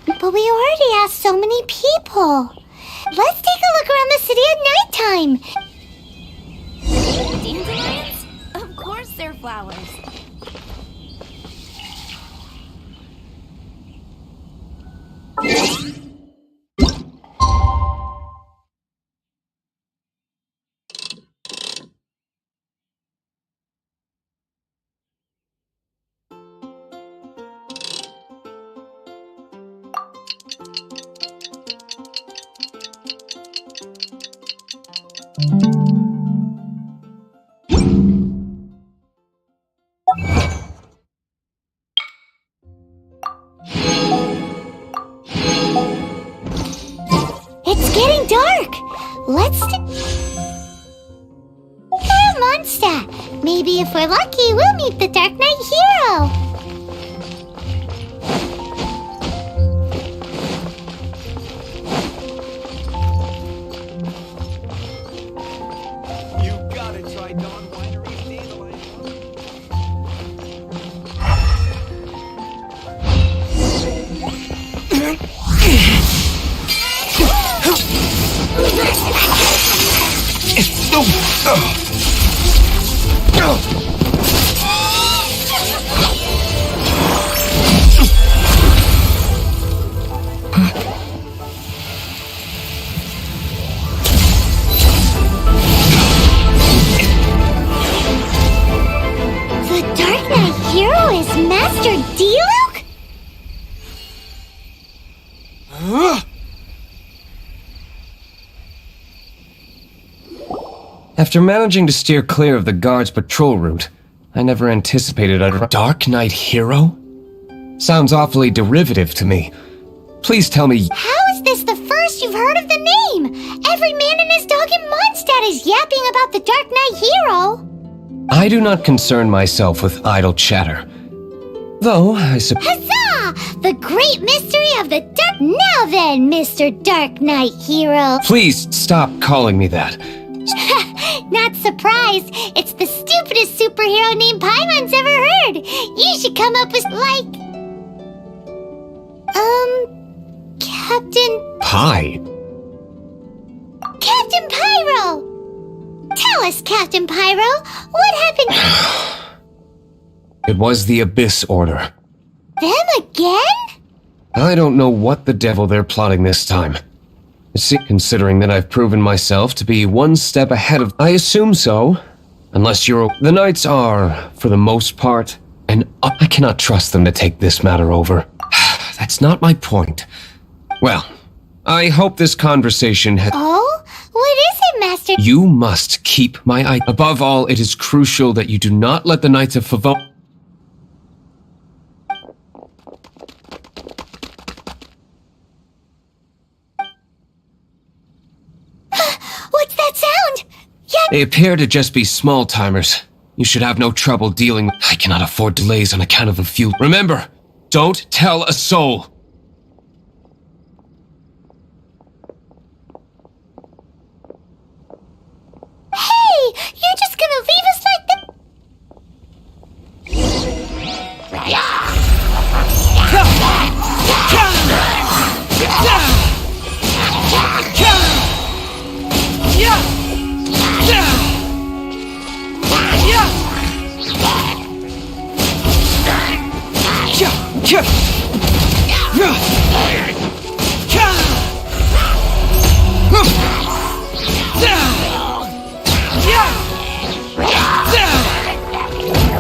But we already asked so many people. Let's take a look around the city at nighttime. Dandelions? Of course they're flowers. It's getting dark. Let's— Mondstadt. Maybe if we're lucky, we'll meet the Dark Knight hero. You gotta try Dawn Winery's dandelion. The Dark Knight hero is Master Diluc? After managing to steer clear of the guard's patrol route, I never anticipated a Dark Knight hero? Sounds awfully derivative to me. Please tell me— How is this the first you've heard of the name? Every man and his dog in Mondstadt is yapping about the Dark Knight hero. I do not concern myself with idle chatter. Though, I suppose— Huzzah! The great mystery of the Dark— Now then, Mr. Dark Knight hero. Please stop calling me that. Not surprised. It's the stupidest superhero name Paimon's ever heard. You should come up with, Captain Pyro! Tell us, Captain Pyro, what happened? It was the Abyss Order. Them again? I don't know what the devil they're plotting this time. Considering that I've proven myself to be one step ahead of— I assume so. Unless you're— The Knights are, for the most part, And I cannot trust them to take this matter over. That's not my point. Well, I hope this conversation has... Oh? What is it, Master? You must keep my eye. Above all, it is crucial that you do not let the Knights of Favonius... What's that sound? Yeah. They appear to just be small-timers. You should have no trouble dealing with... I cannot afford delays on account of a few... Remember, don't tell a soul. Hey! You're just gonna leave us like that?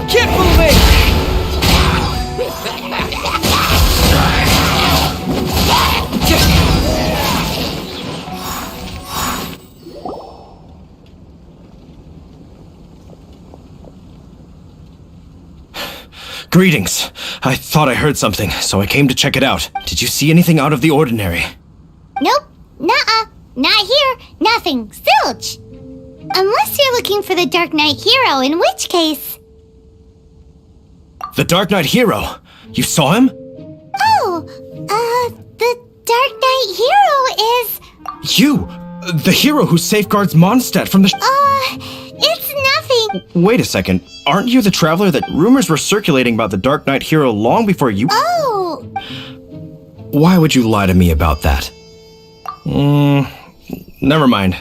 Keep moving! Greetings. I thought I heard something, so I came to check it out. Did you see anything out of the ordinary? Nope. Nuh-uh. Not here. Nothing. Zilch. Unless you're looking for the Dark Knight hero, in which case... The Dark Knight hero! You saw him? Oh, the Dark Knight hero is... You! The hero who safeguards Mondstadt from the... It's nothing. Wait a second. Aren't you the traveler that rumors were circulating about the Dark Knight hero long before you... Oh! Why would you lie to me about that? Never mind.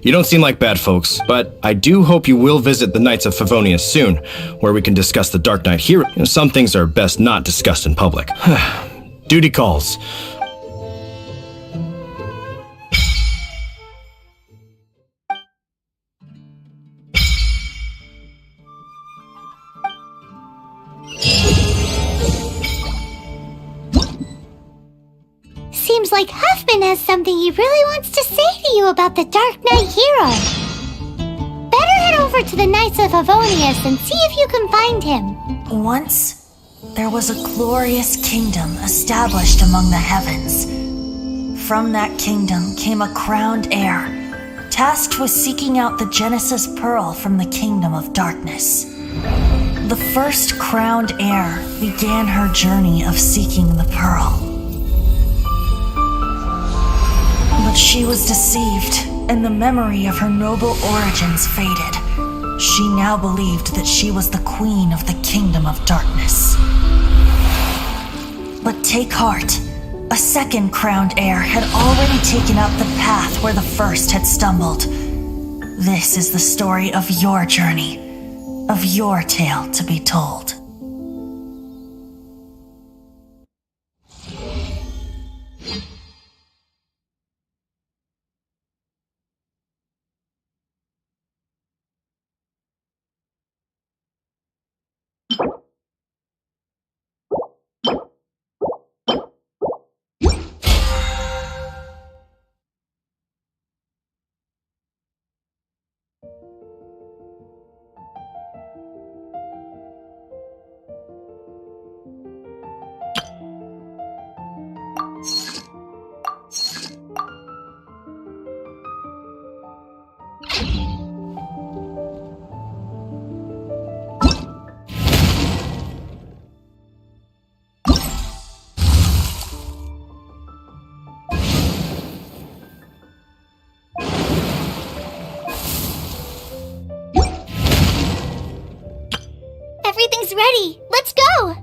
You don't seem like bad folks, but I do hope you will visit the Knights of Favonius soon, where we can discuss the Dark Knight hero. Some things are best not discussed in public. Duty calls. Seems like Huffman has something he really wants to say to you about the Dark Knight hero. Better head over to the Knights of Favonius and see if you can find him. Once, there was a glorious kingdom established among the heavens. From that kingdom came a crowned heir, tasked with seeking out the Genesis Pearl from the Kingdom of Darkness. The first crowned heir began her journey of seeking the pearl. But she was deceived, and the memory of her noble origins faded. She now believed that she was the queen of the Kingdom of Darkness. But take heart. A second crowned heir had already taken up the path where the first had stumbled. This is the story of your journey, of your tale to be told. Everything's ready. Let's go!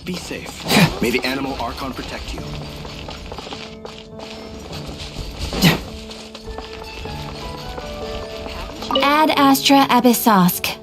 Be safe. May the animal Archon protect you. Ad Astra Abyssosk.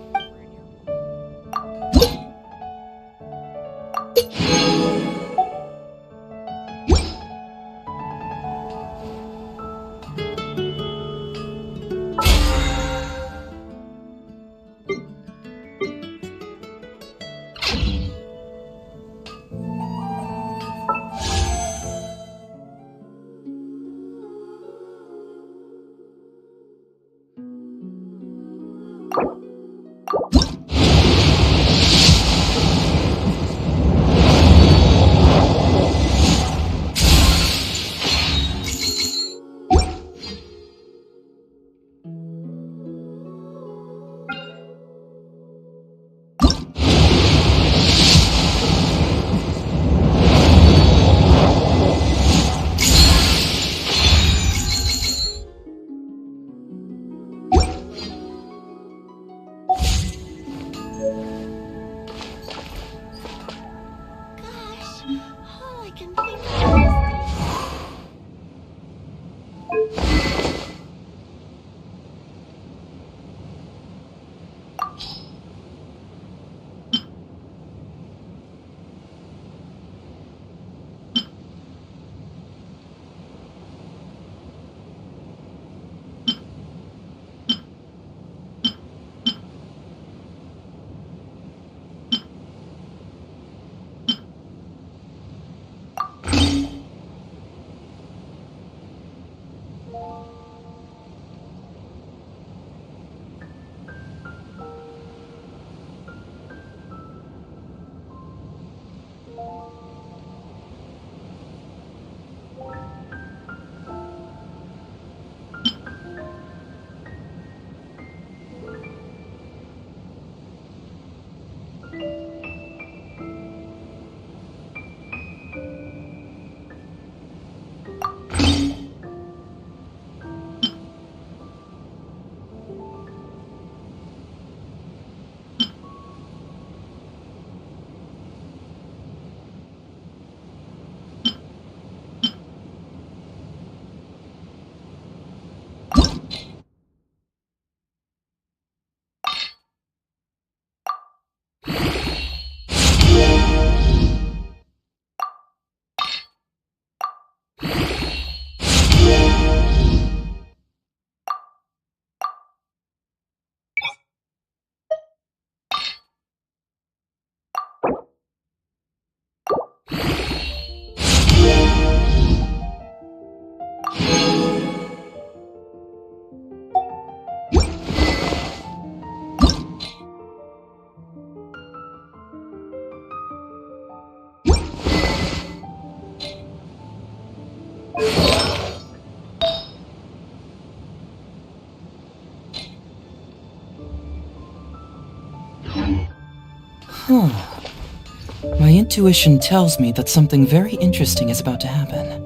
My intuition tells me that something very interesting is about to happen.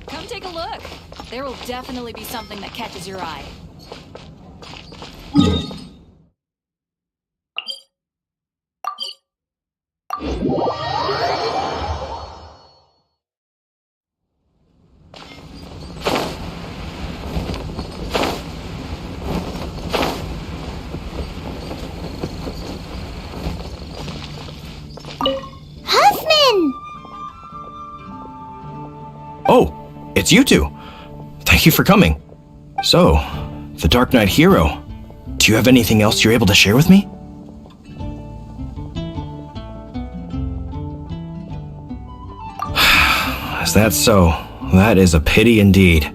Come take a look. There will definitely be something that catches your eye. Huffman! Oh, it's you two. Thank you for coming. So, the Dark Knight hero. Do you have anything else you're able to share with me? Is that so? That is a pity indeed.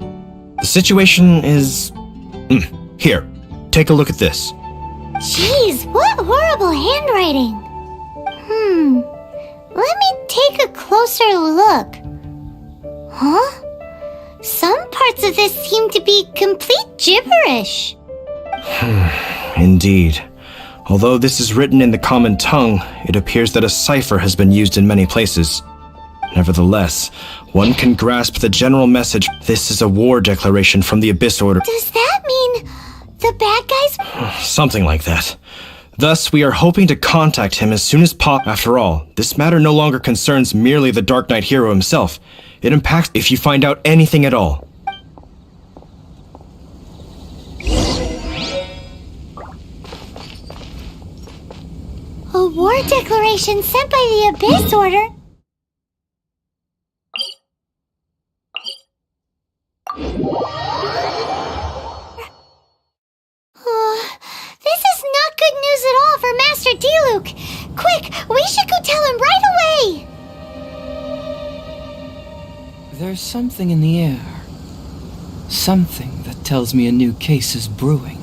The situation is... Here, take a look at this. Jeez, what horrible handwriting. Let me take a closer look. Huh? Some parts of this seem to be complete gibberish. Indeed. Although this is written in the common tongue, it appears that a cipher has been used in many places. Nevertheless, one can grasp the general message. This is a war declaration from the Abyss Order. Does that mean the bad guys? Something like that. Thus, we are hoping to contact him as soon as possible. After all, this matter no longer concerns merely the Dark Knight hero himself. It impacts if you find out anything at all. A war declaration sent by the Abyss Order? This is not good news at all for Master Diluc. Quick, we should go tell him right away! There's something in the air. Something that tells me a new case is brewing.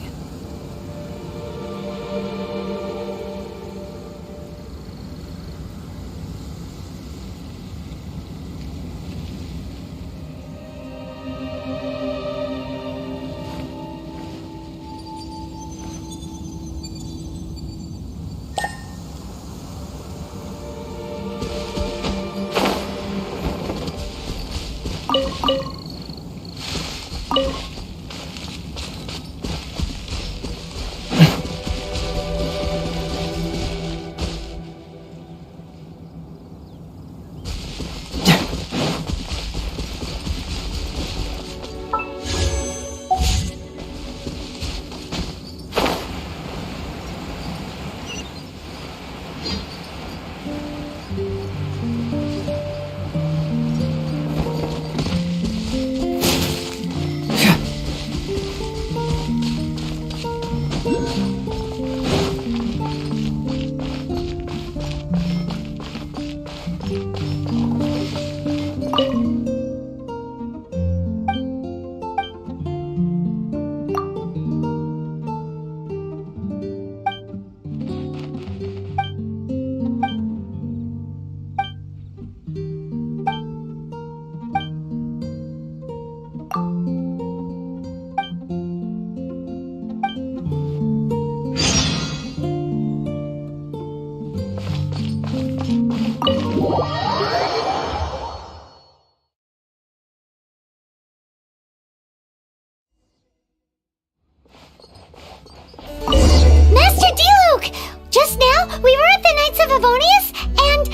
Master Diluc! Just now, we were at the Knights of Avonius, and...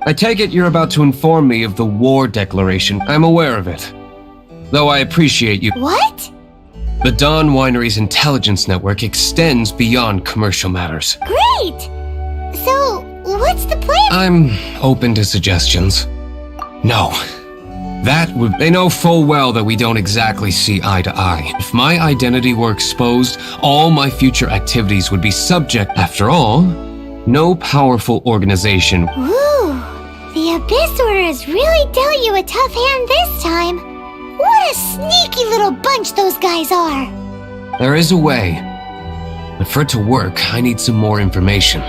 I take it you're about to inform me of the war declaration. I'm aware of it. Though I appreciate you. What? The Dawn Winery's intelligence network extends beyond commercial matters. Great! So, what's the plan? I'm open to suggestions. No. They know full well that we don't exactly see eye to eye. If my identity were exposed, all my future activities would be subject. After all, no powerful organization. Ooh, the Abyss Order has really dealt you a tough hand this time. What a sneaky little bunch those guys are. There is a way. But for it to work, I need some more information.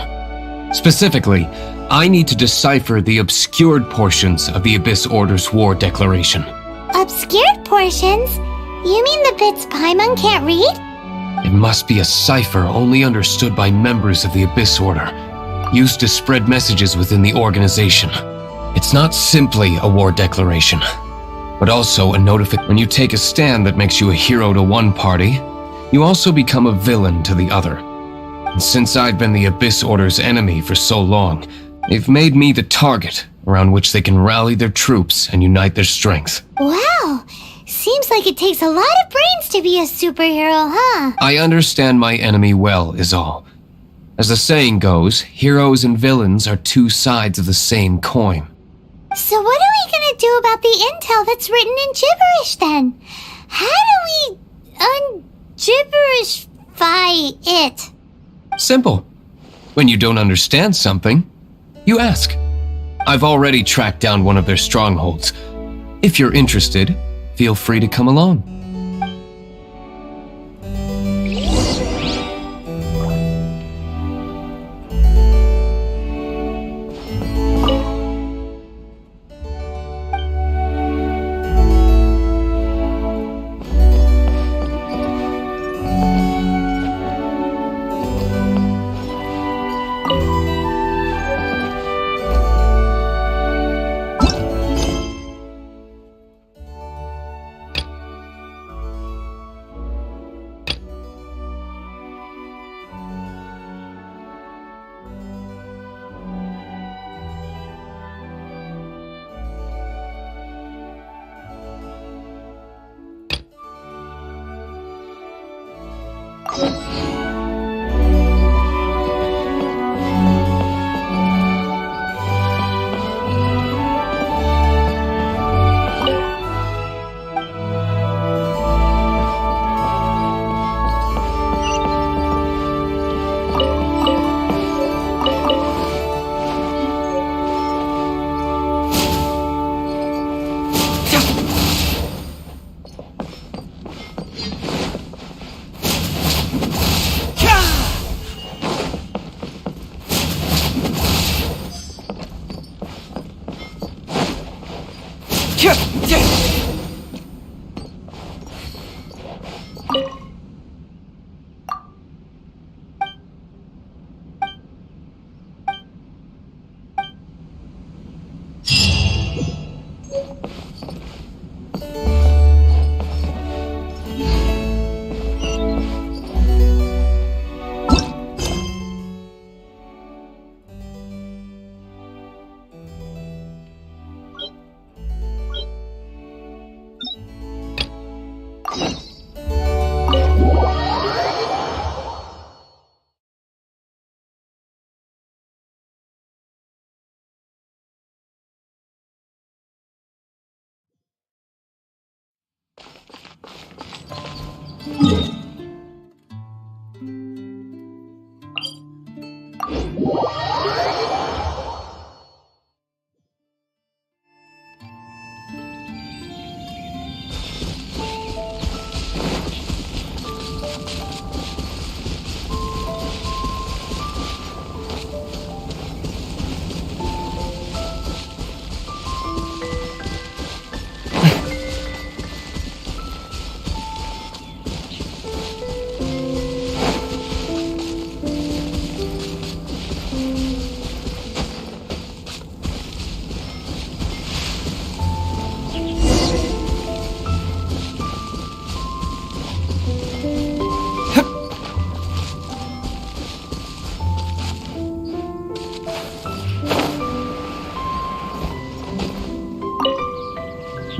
Specifically, I need to decipher the obscured portions of the Abyss Order's war declaration. Obscured portions? You mean the bits Paimon can't read? It must be a cipher only understood by members of the Abyss Order, used to spread messages within the organization. It's not simply a war declaration, but also a notification. When you take a stand that makes you a hero to one party, you also become a villain to the other. And since I've been the Abyss Order's enemy for so long, they've made me the target around which they can rally their troops and unite their strength. Wow, seems like it takes a lot of brains to be a superhero, huh? I understand my enemy well, is all. As the saying goes, heroes and villains are two sides of the same coin. So what are we gonna do about the intel that's written in gibberish then? How do we un-gibberishify it? Simple. When you don't understand something, you ask. I've already tracked down one of their strongholds. If you're interested, feel free to come along.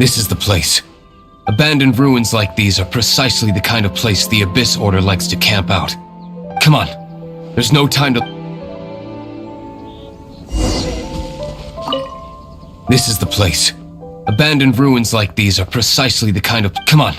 This is the place. Abandoned ruins like these are precisely the kind of place the Abyss Order likes to camp out. Come on. There's no time to... This is the place. Abandoned ruins like these are precisely the kind of... Come on.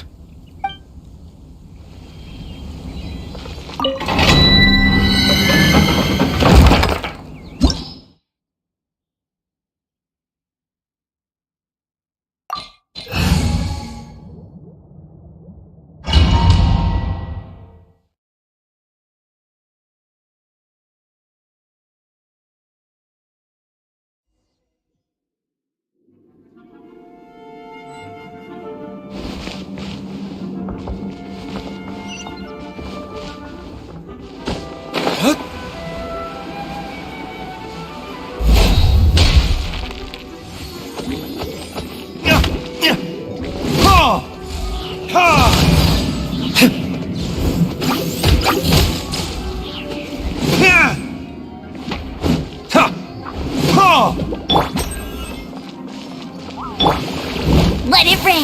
Let it rain!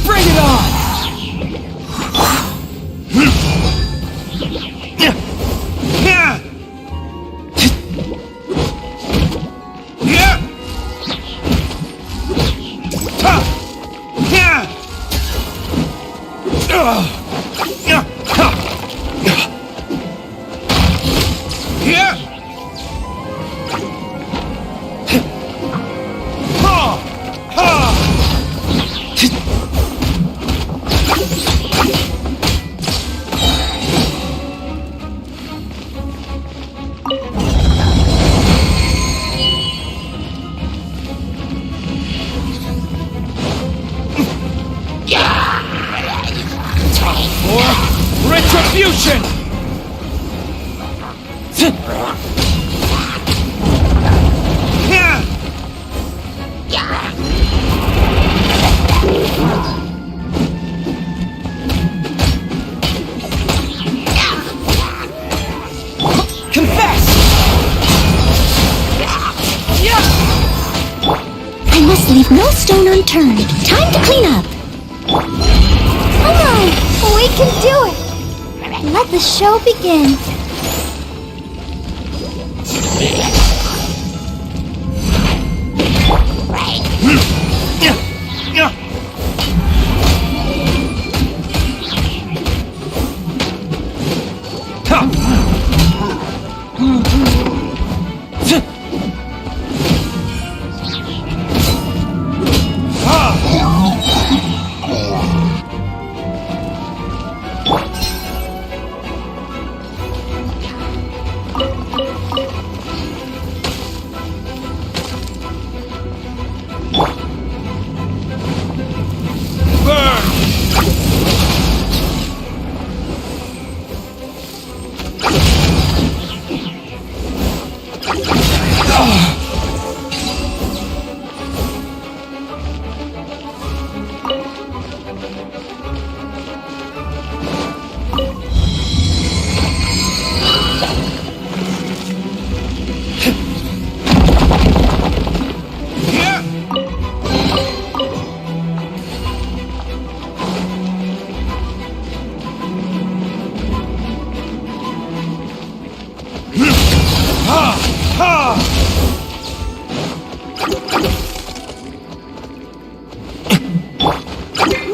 Bring it on! leave no stone unturned. Time to clean up. Come on, we can do it. Let the show begin.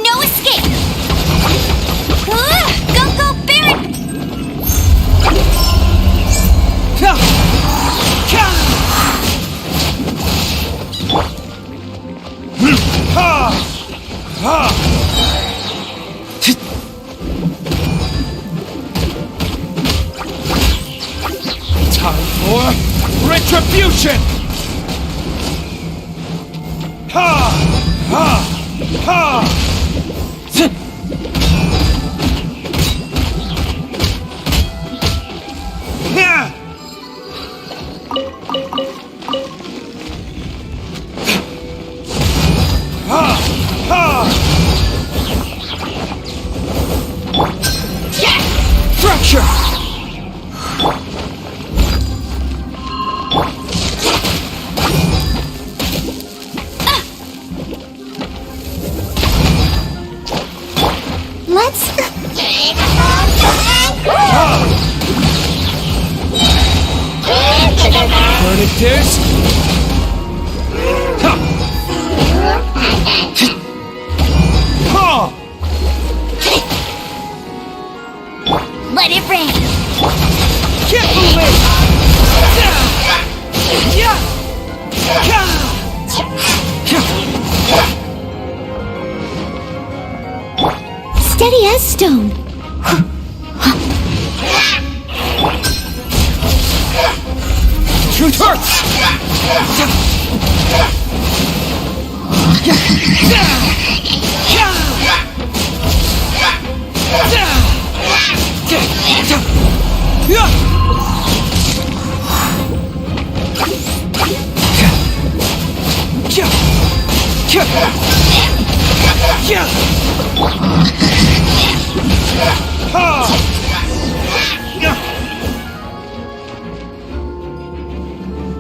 No escape! Go, go, Baron! Time for retribution! Ha! Ha! Ha! Yeah! Ha! Ha! Fracture! Let's... Verdict is... Ha! Ha! Let it rain! Can't move it! Yeah! Steady as stone. Truth hurts!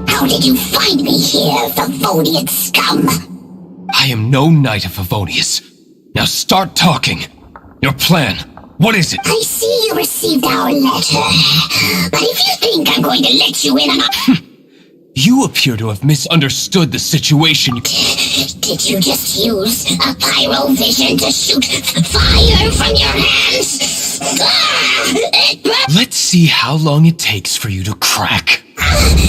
How did you find me here, Favonian scum? I am no knight of Favonius. Now start talking. Your plan. What is it? I see you received our letter. But if you think I'm going to let you in on a... You appear to have misunderstood the situation. Did you just use a pyro vision to shoot fire from your hands? Let's see how long it takes for you to crack.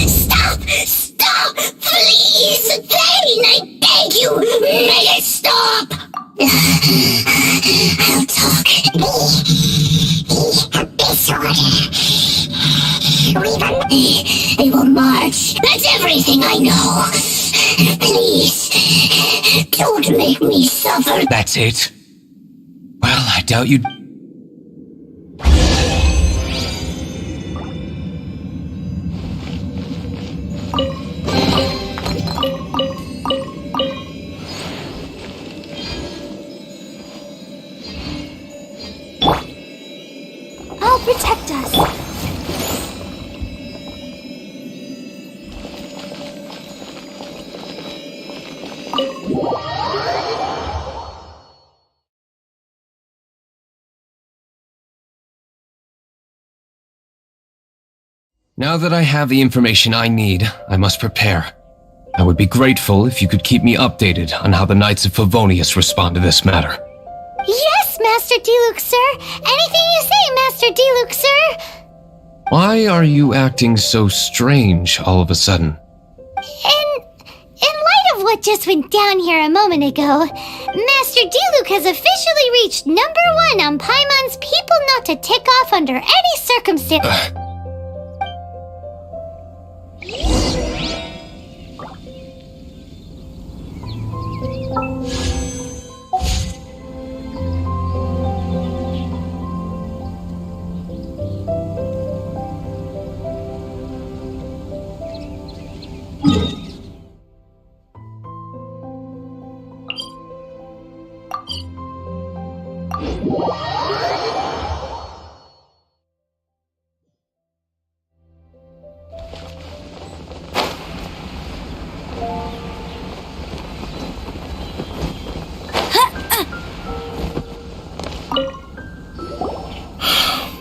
Stop! Stop! Please! Thane, I beg you! Make it stop! I'll talk. They will march. That's everything I know. Please, don't make me suffer. That's it? Well, I doubt you'd... I'll protect us. Now that I have the information I need, I must prepare. I would be grateful if you could keep me updated on how the Knights of Favonius respond to this matter. Yes, Master Diluc, sir! Anything you say, Master Diluc, sir! Why are you acting so strange all of a sudden? In light of what just went down here a moment ago, Master Diluc has officially reached #1 on Paimon's people not to tick off under any circumstance.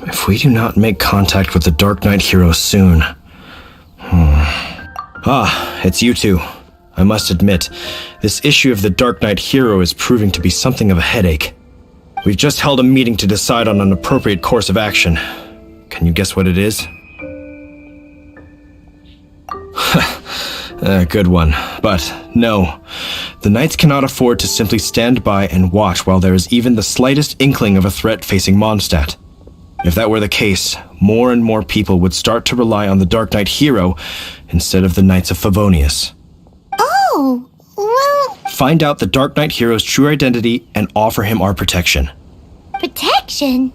If we do not make contact with the Dark Knight hero soon... Ah, it's you two. I must admit, this issue of the Dark Knight hero is proving to be something of a headache. We've just held a meeting to decide on an appropriate course of action. Can you guess what it is? Good one. But no, the Knights cannot afford to simply stand by and watch while there is even the slightest inkling of a threat facing Mondstadt. If that were the case, more and more people would start to rely on the Dark Knight hero instead of the Knights of Favonius. Oh, well... Find out the Dark Knight hero's true identity and offer him our protection. Protection?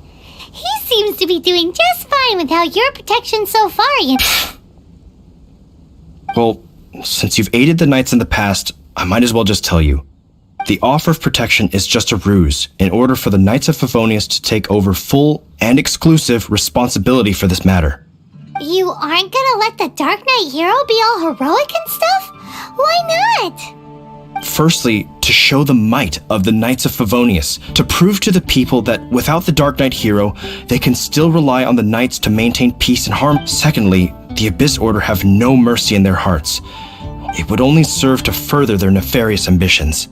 He seems to be doing just fine without your protection so far, you know. Well, since you've aided the Knights in the past, I might as well just tell you. The offer of protection is just a ruse in order for the Knights of Favonius to take over full and exclusive responsibility for this matter. You aren't gonna let the Dark Knight hero be all heroic and stuff? Why not? Firstly, to show the might of the Knights of Favonius, to prove to the people that without the Dark Knight hero, they can still rely on the Knights to maintain peace and harmony. Secondly, the Abyss Order have no mercy in their hearts. It would only serve to further their nefarious ambitions.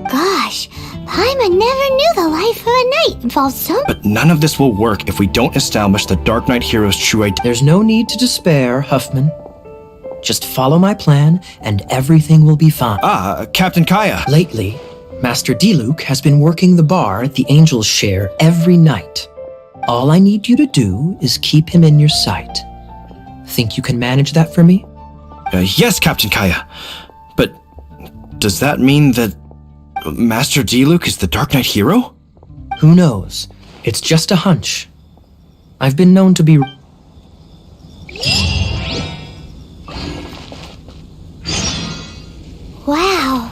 Gosh, Paimon never knew the life of a knight involved so... But none of this will work if we don't establish the Dark Knight hero's true identity. There's no need to despair, Huffman. Just follow my plan, and everything will be fine. Captain Kaya. Lately, Master Diluc has been working the bar the angels share every night. All I need you to do is keep him in your sight. Think you can manage that for me? Yes, Captain Kaya. But does that mean that Master Diluc is the Dark Knight hero? Who knows? It's just a hunch. I've been known to be... Wow.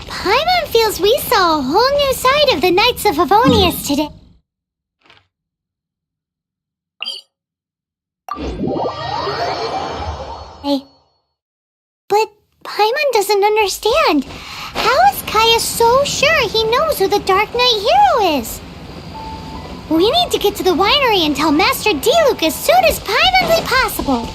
Paimon feels we saw a whole new side of the Knights of Favonius today. But Paimon doesn't understand. How is Kaya so sure he knows who the Dark Knight hero is? We need to get to the winery and tell Master Diluc as soon as Paimonly possible.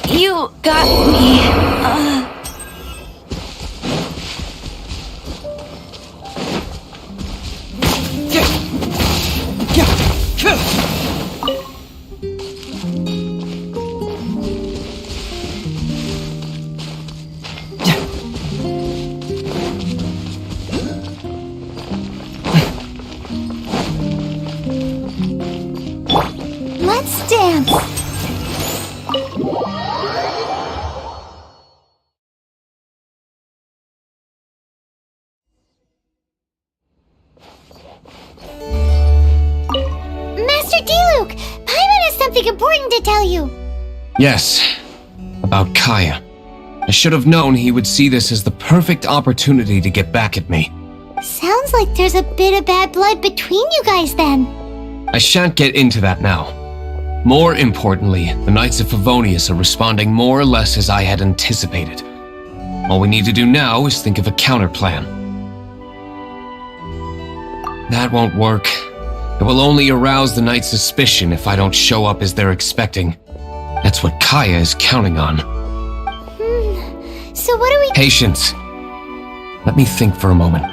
You got me. Let's dance. Master Diluc, Paimon has something important to tell you. Yes, about Kaya. I should have known he would see this as the perfect opportunity to get back at me. Sounds like there's a bit of bad blood between you guys then. I shan't get into that now. More importantly, the Knights of Favonius are responding more or less as I had anticipated. All we need to do now is think of a counterplan. That won't work. It will only arouse the Knight's suspicion if I don't show up as they're expecting. That's what Kaya is counting on. So what do we... Patience. Let me think for a moment.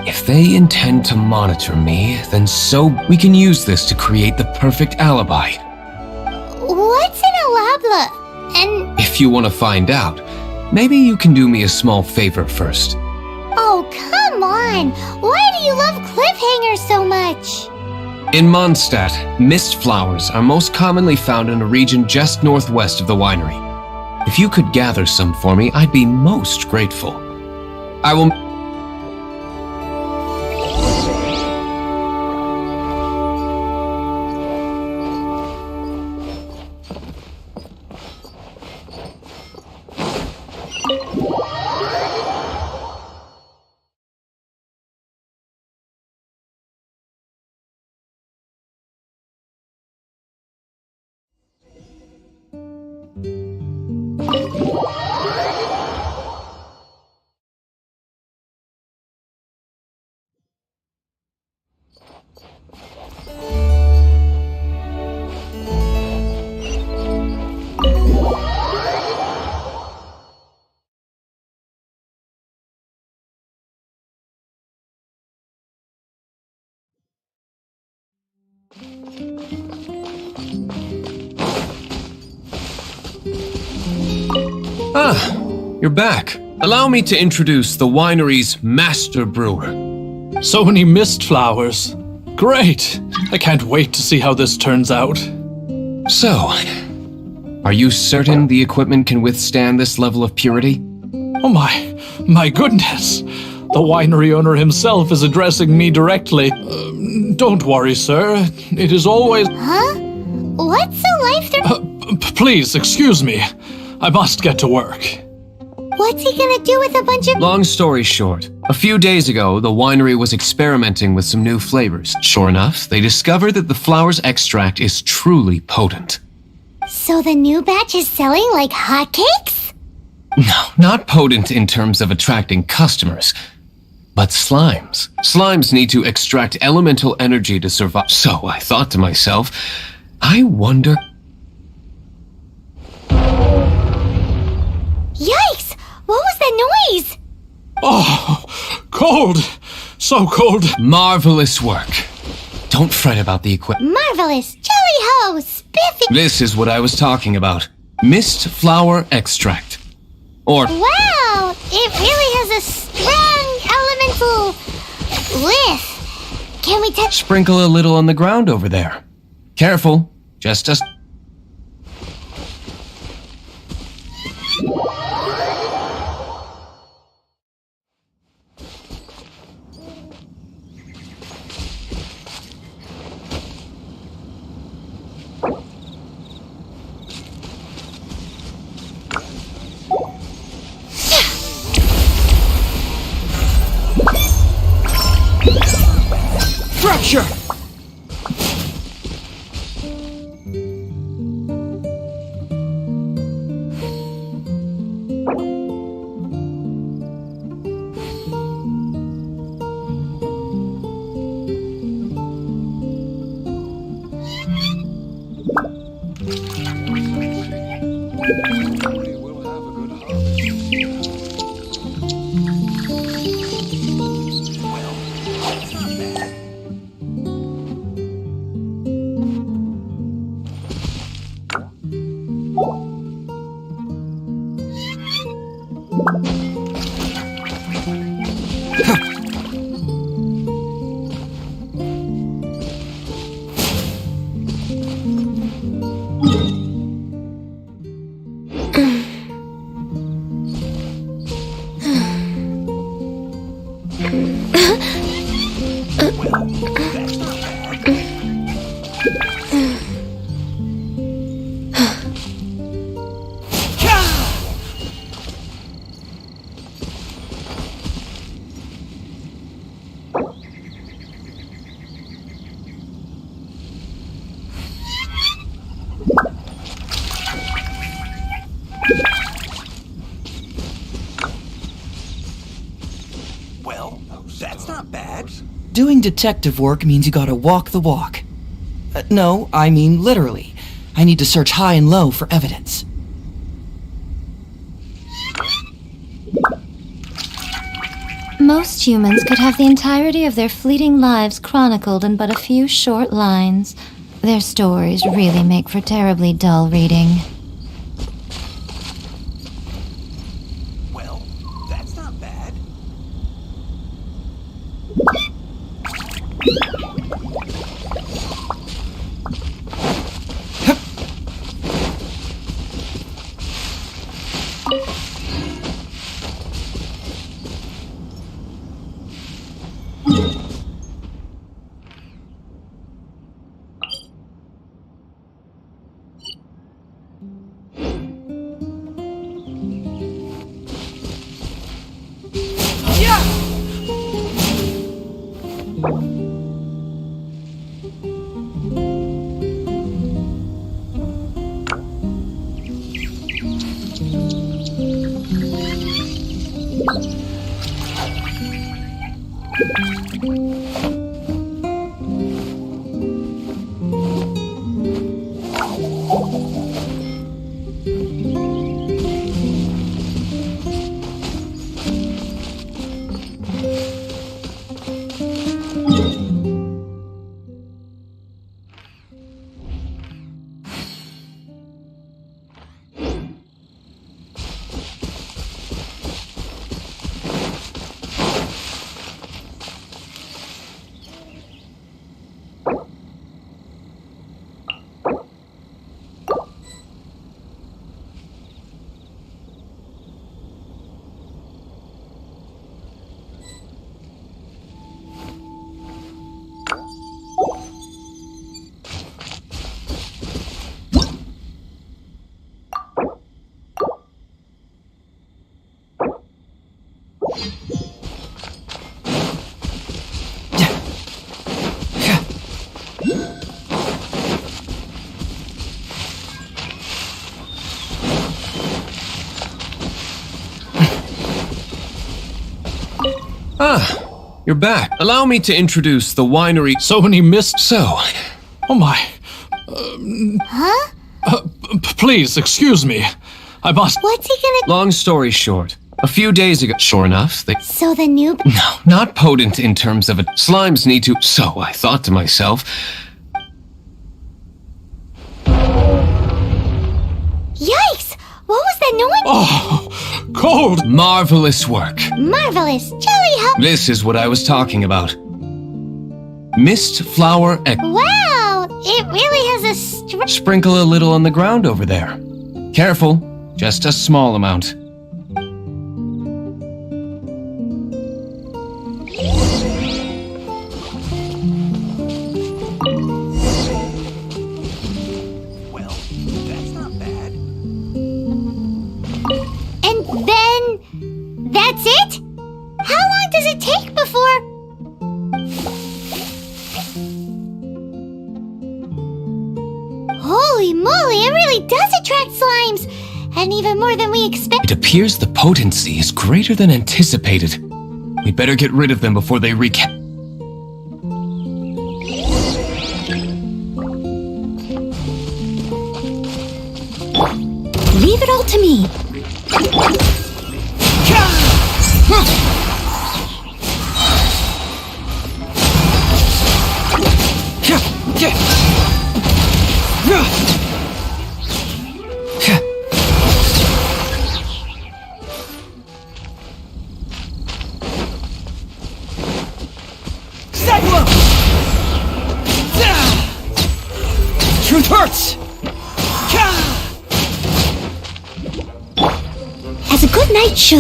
If they intend to monitor me, then we can use this to create the perfect alibi. What's an alabla? And... If you want to find out, maybe you can do me a small favor first. Oh, come on! Why do you love cliffhangers so much? In Mondstadt, mist flowers are most commonly found in a region just northwest of the winery. If you could gather some for me, I'd be most grateful. I will... Ah, you're back. Allow me to introduce the winery's master brewer. So many mist flowers. Great! I can't wait to see how this turns out. So, are you certain the equipment can withstand this level of purity? Oh my goodness! The winery owner himself is addressing me directly. Don't worry, sir. It is always... Huh? What's a life please, excuse me. I must get to work. What's he gonna do with a bunch of... Long story short, a few days ago, the winery was experimenting with some new flavors. Sure enough, they discovered that the flower's extract is truly potent. So the new batch is selling like hotcakes? No, not potent in terms of attracting customers, but slimes. Slimes need to extract elemental energy to survive. So I thought to myself, I wonder... Yikes! What was that noise? Oh, cold! So cold. Marvelous work. Don't fret about the equipment. Marvelous! Jelly ho! Spiffy! This is what I was talking about. Mist flower extract. Or... Wow! It really has a strong elemental whiff. Can we touch... Sprinkle a little on the ground over there. Careful. Just a... Fracture! Doing detective work means you gotta walk the walk. No, I mean literally. I need to search high and low for evidence. Most humans could have the entirety of their fleeting lives chronicled in but a few short lines. Their stories really make for terribly dull reading. Well, that's not bad. Ah, you're back. Allow me to introduce the winery. So many missed. So. Oh my. Huh? Please, excuse me. I must. What's he gonna... Long story short, a few days ago, sure enough, they. So the new... No, not potent in terms of it. Slimes need to. So I thought to myself. Yikes! What was that noise? Oh, cold! Marvelous work. Marvelous. Jelly help. This is what I was talking about. Mist flower Wow! It really has a Sprinkle a little on the ground over there. Careful, just a small amount. Well, that's not bad. And then... that's it? How long does it take before... Holy moly, it really does attract slimes! And even more than we expect. It appears the potency is greater than anticipated. We'd better get rid of them before they wreak. Leave it all to me. Truth hurts! As a good knight should.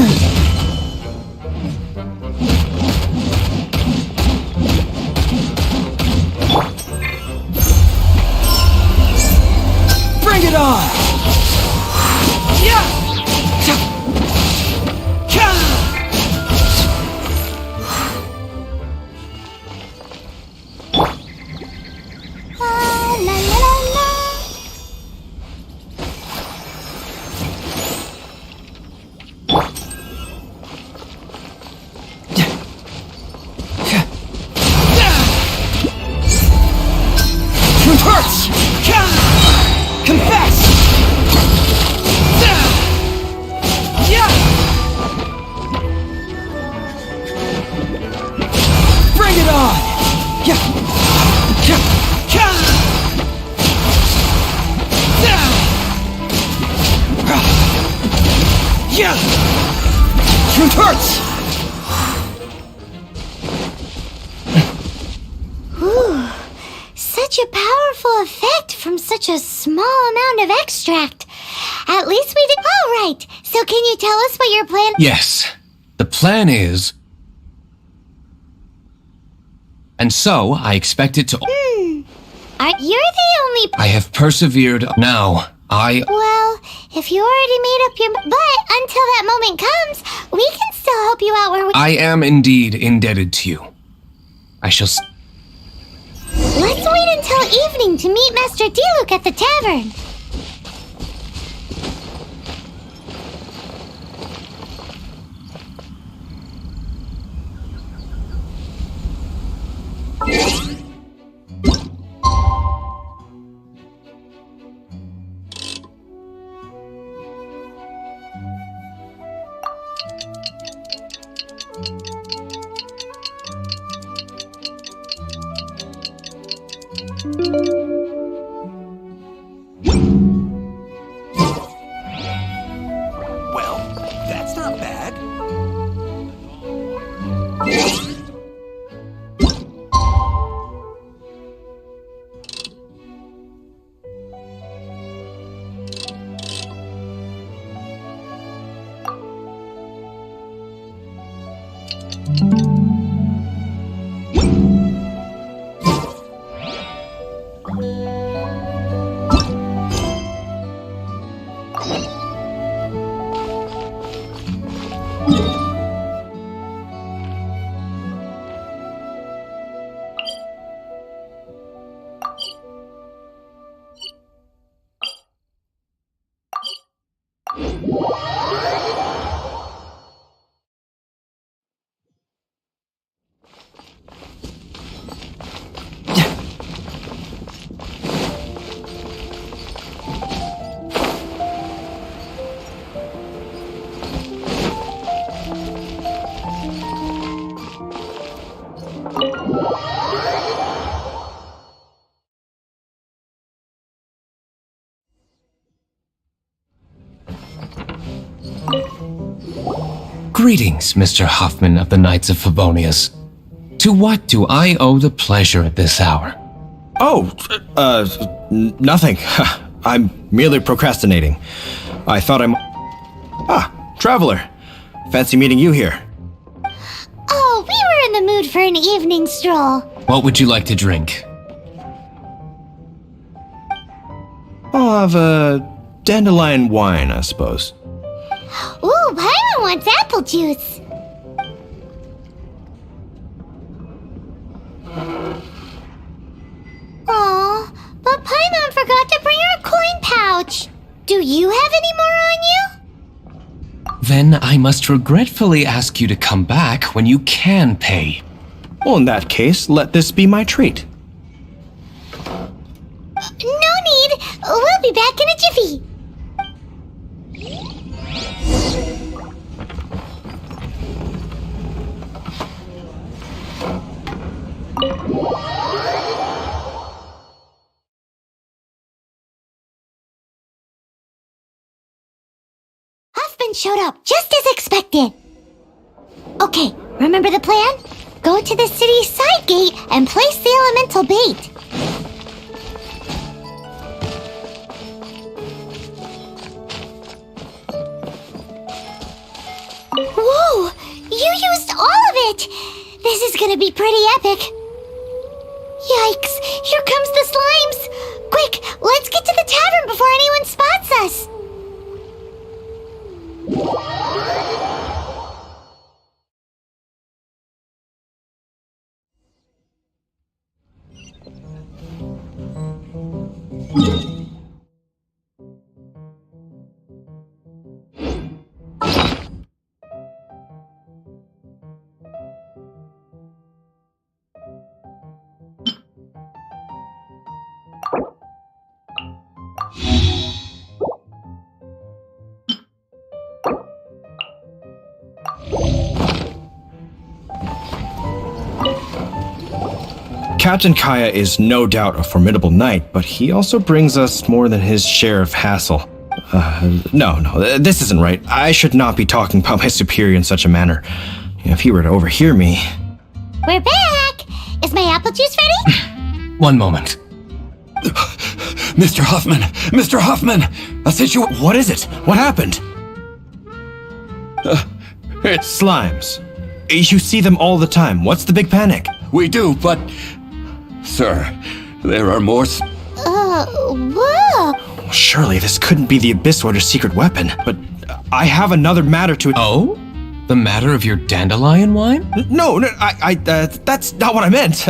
Bring it on! Truth hurts! Confess! Bring it on! Truth hurts! Ooh, such a powerful effect from such a small amount of extract. At least we did. All right. So can you tell us what your plan? Yes. The plan is... And so, I expect it to... You're the only... I have persevered. Now, Well, if you already made up your... But until that moment comes, we can still help you out where we... I am indeed indebted to you. I shall... Let's wait until evening to meet Master Diluc at the tavern. Well, that's not bad. Greetings, Mr. Hoffman of the Knights of Favonius. To what do I owe the pleasure at this hour? Oh, nothing. I'm merely procrastinating. I thought Traveler. Fancy meeting you here. Oh, we were in the mood for an evening stroll. What would you like to drink? I'll have a dandelion wine, I suppose. Ooh, Paimon wants apple juice. Aw, but Paimon forgot to bring her coin pouch. Do you have any more on you? Then I must regretfully ask you to come back when you can pay. Well, in that case, let this be my treat. No need. We'll be back in a jiffy. Huffman showed up just as expected. Okay, remember the plan? Go to the city's side gate and place the elemental bait. Whoa! You used all of it! This is gonna be pretty epic. Yikes! Here comes the slimes! Quick, let's get to the tavern before anyone spots us! Captain Kaya is no doubt a formidable knight, but he also brings us more than his share of hassle. No, this isn't right. I should not be talking about my superior in such a manner. If he were to overhear me... We're back! Is my apple juice ready? One moment. Mr. Hoffman! Mr. Hoffman! What is it? What happened? It's slimes. You see them all the time. What's the big panic? We do, but... Sir, there are more... Whoa! Surely this couldn't be the Abyss Order's secret weapon, but I have another matter to... Oh? The matter of your dandelion wine? No, that's not what I meant.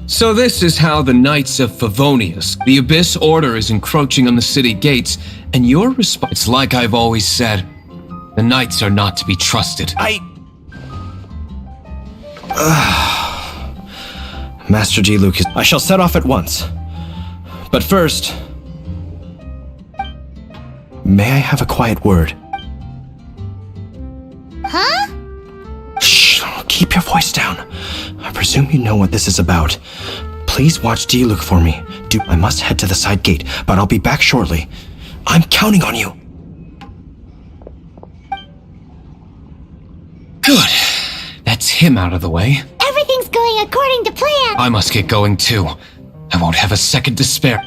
So this is how the Knights of Favonius, the Abyss Order, is encroaching on the city gates, and your response... It's like I've always said, the Knights are not to be trusted. Master D. Lucas, I shall set off at once. But first... May I have a quiet word? Huh? Shh, keep your voice down. I presume you know what this is about. Please watch D-Luke for me. I must head to the side gate, but I'll be back shortly. I'm counting on you. Good. That's him out of the way. Everything's going according to plan. I must get going too. I won't have a second to spare.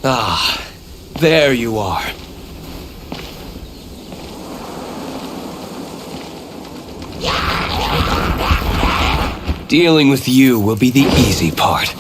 Ah, there you are. Dealing with you will be the easy part.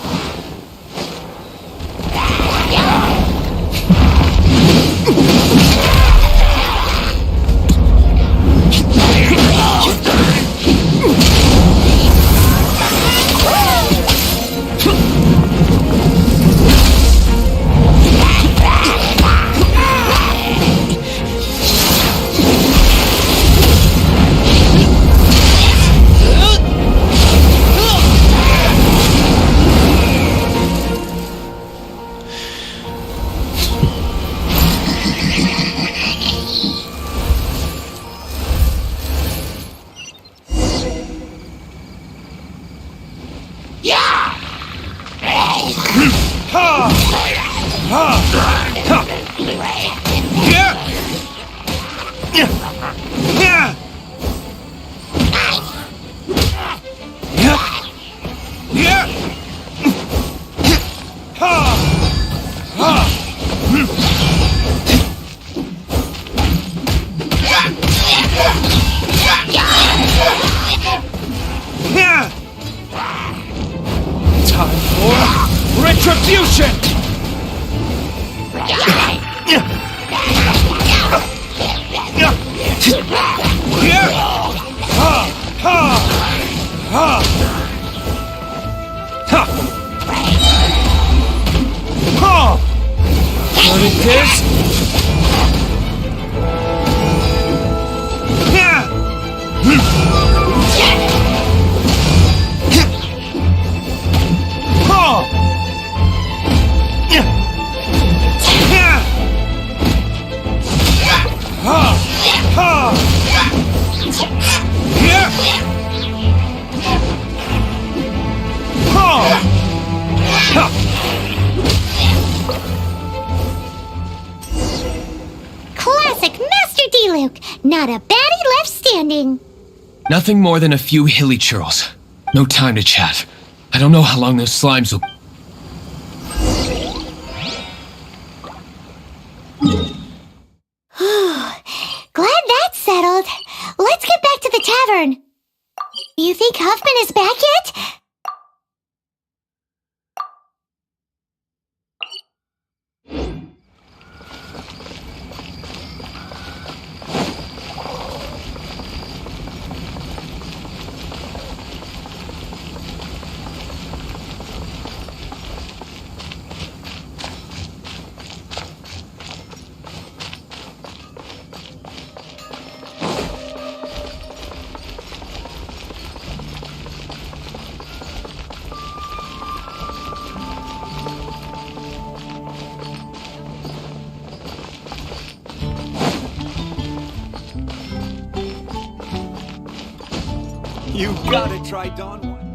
Time for retribution! What it is? Classic Master D-Luke. Not a baddie left standing. Nothing more than a few hilly churls. No time to chat. I don't know how long those slimes will... Glad that's settled. Let's get back to the tavern. You think Huffman is back yet? You gotta try Dawn Wine.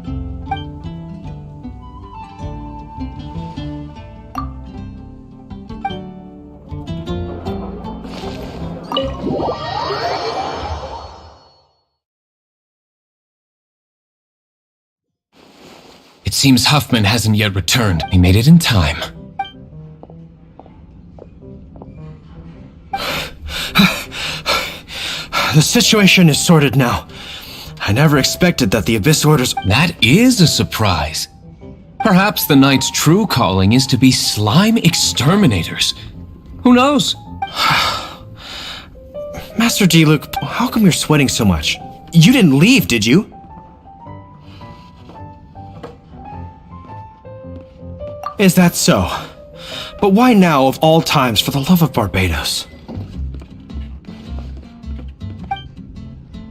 It seems Huffman hasn't yet returned. He made it in time. The situation is sorted now. I never expected that the Abyss Orders... That is a surprise. Perhaps the Knight's true calling is to be slime exterminators. Who knows? Master Diluc, how come you're sweating so much? You didn't leave, did you? Is that so? But why now of all times, for the love of Barbados?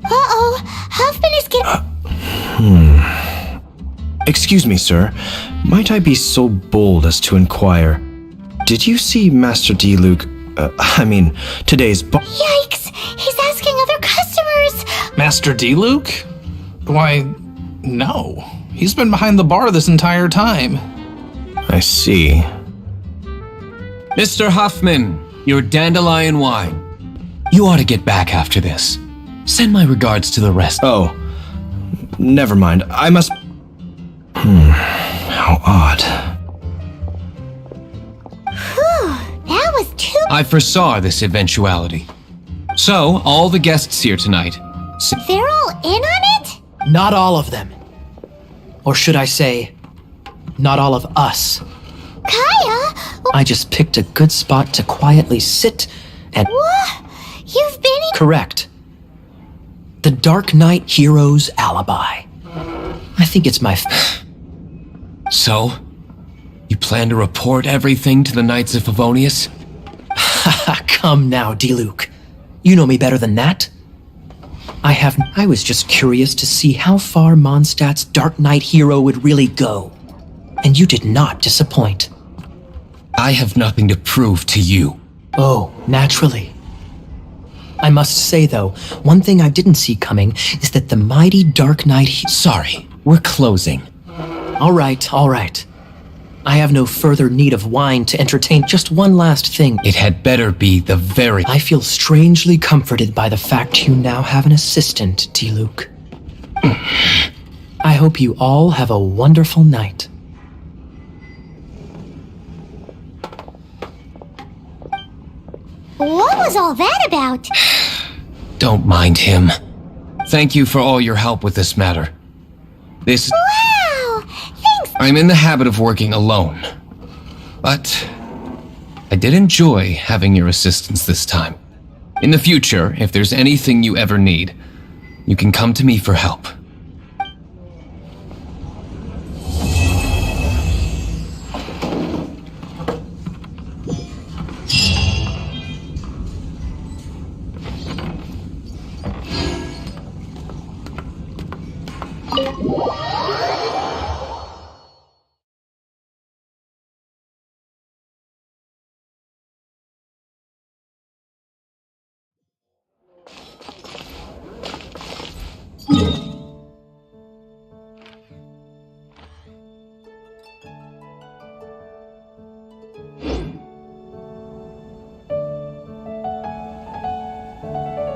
Uh-oh, Huffman is getting... Excuse me, sir. Might I be so bold as to inquire, did you see Master Diluc, today's Yikes! He's asking other customers! Master Diluc? Why, no. He's been behind the bar this entire time. I see. Mr. Huffman, your dandelion wine. You ought to get back after this. Send my regards to the rest. Oh, never mind. I must... how odd. Whew, that was too... I foresaw this eventuality. So, all the guests here tonight... They're all in on it? Not all of them. Or should I say, not all of us. Kaya? I just picked a good spot to quietly sit and... What? You've been in... Correct. The Dark Knight hero's alibi. I think it's my... So? You plan to report everything to the Knights of Favonius? Come now, Diluc. You know me better than that. I was just curious to see how far Mondstadt's Dark Knight hero would really go. And you did not disappoint. I have nothing to prove to you. Oh, naturally. I must say, though, one thing I didn't see coming is that the mighty Dark Knight... Sorry, we're closing. All right. I have no further need of wine to entertain just one last thing. It had better be the very... I feel strangely comforted by the fact you now have an assistant, Diluc. I hope you all have a wonderful night. What was all that about? Don't mind him. Thank you for all your help with this matter. Wow! Thanks! I'm in the habit of working alone. But I did enjoy having your assistance this time. In the future, if there's anything you ever need, you can come to me for help. What?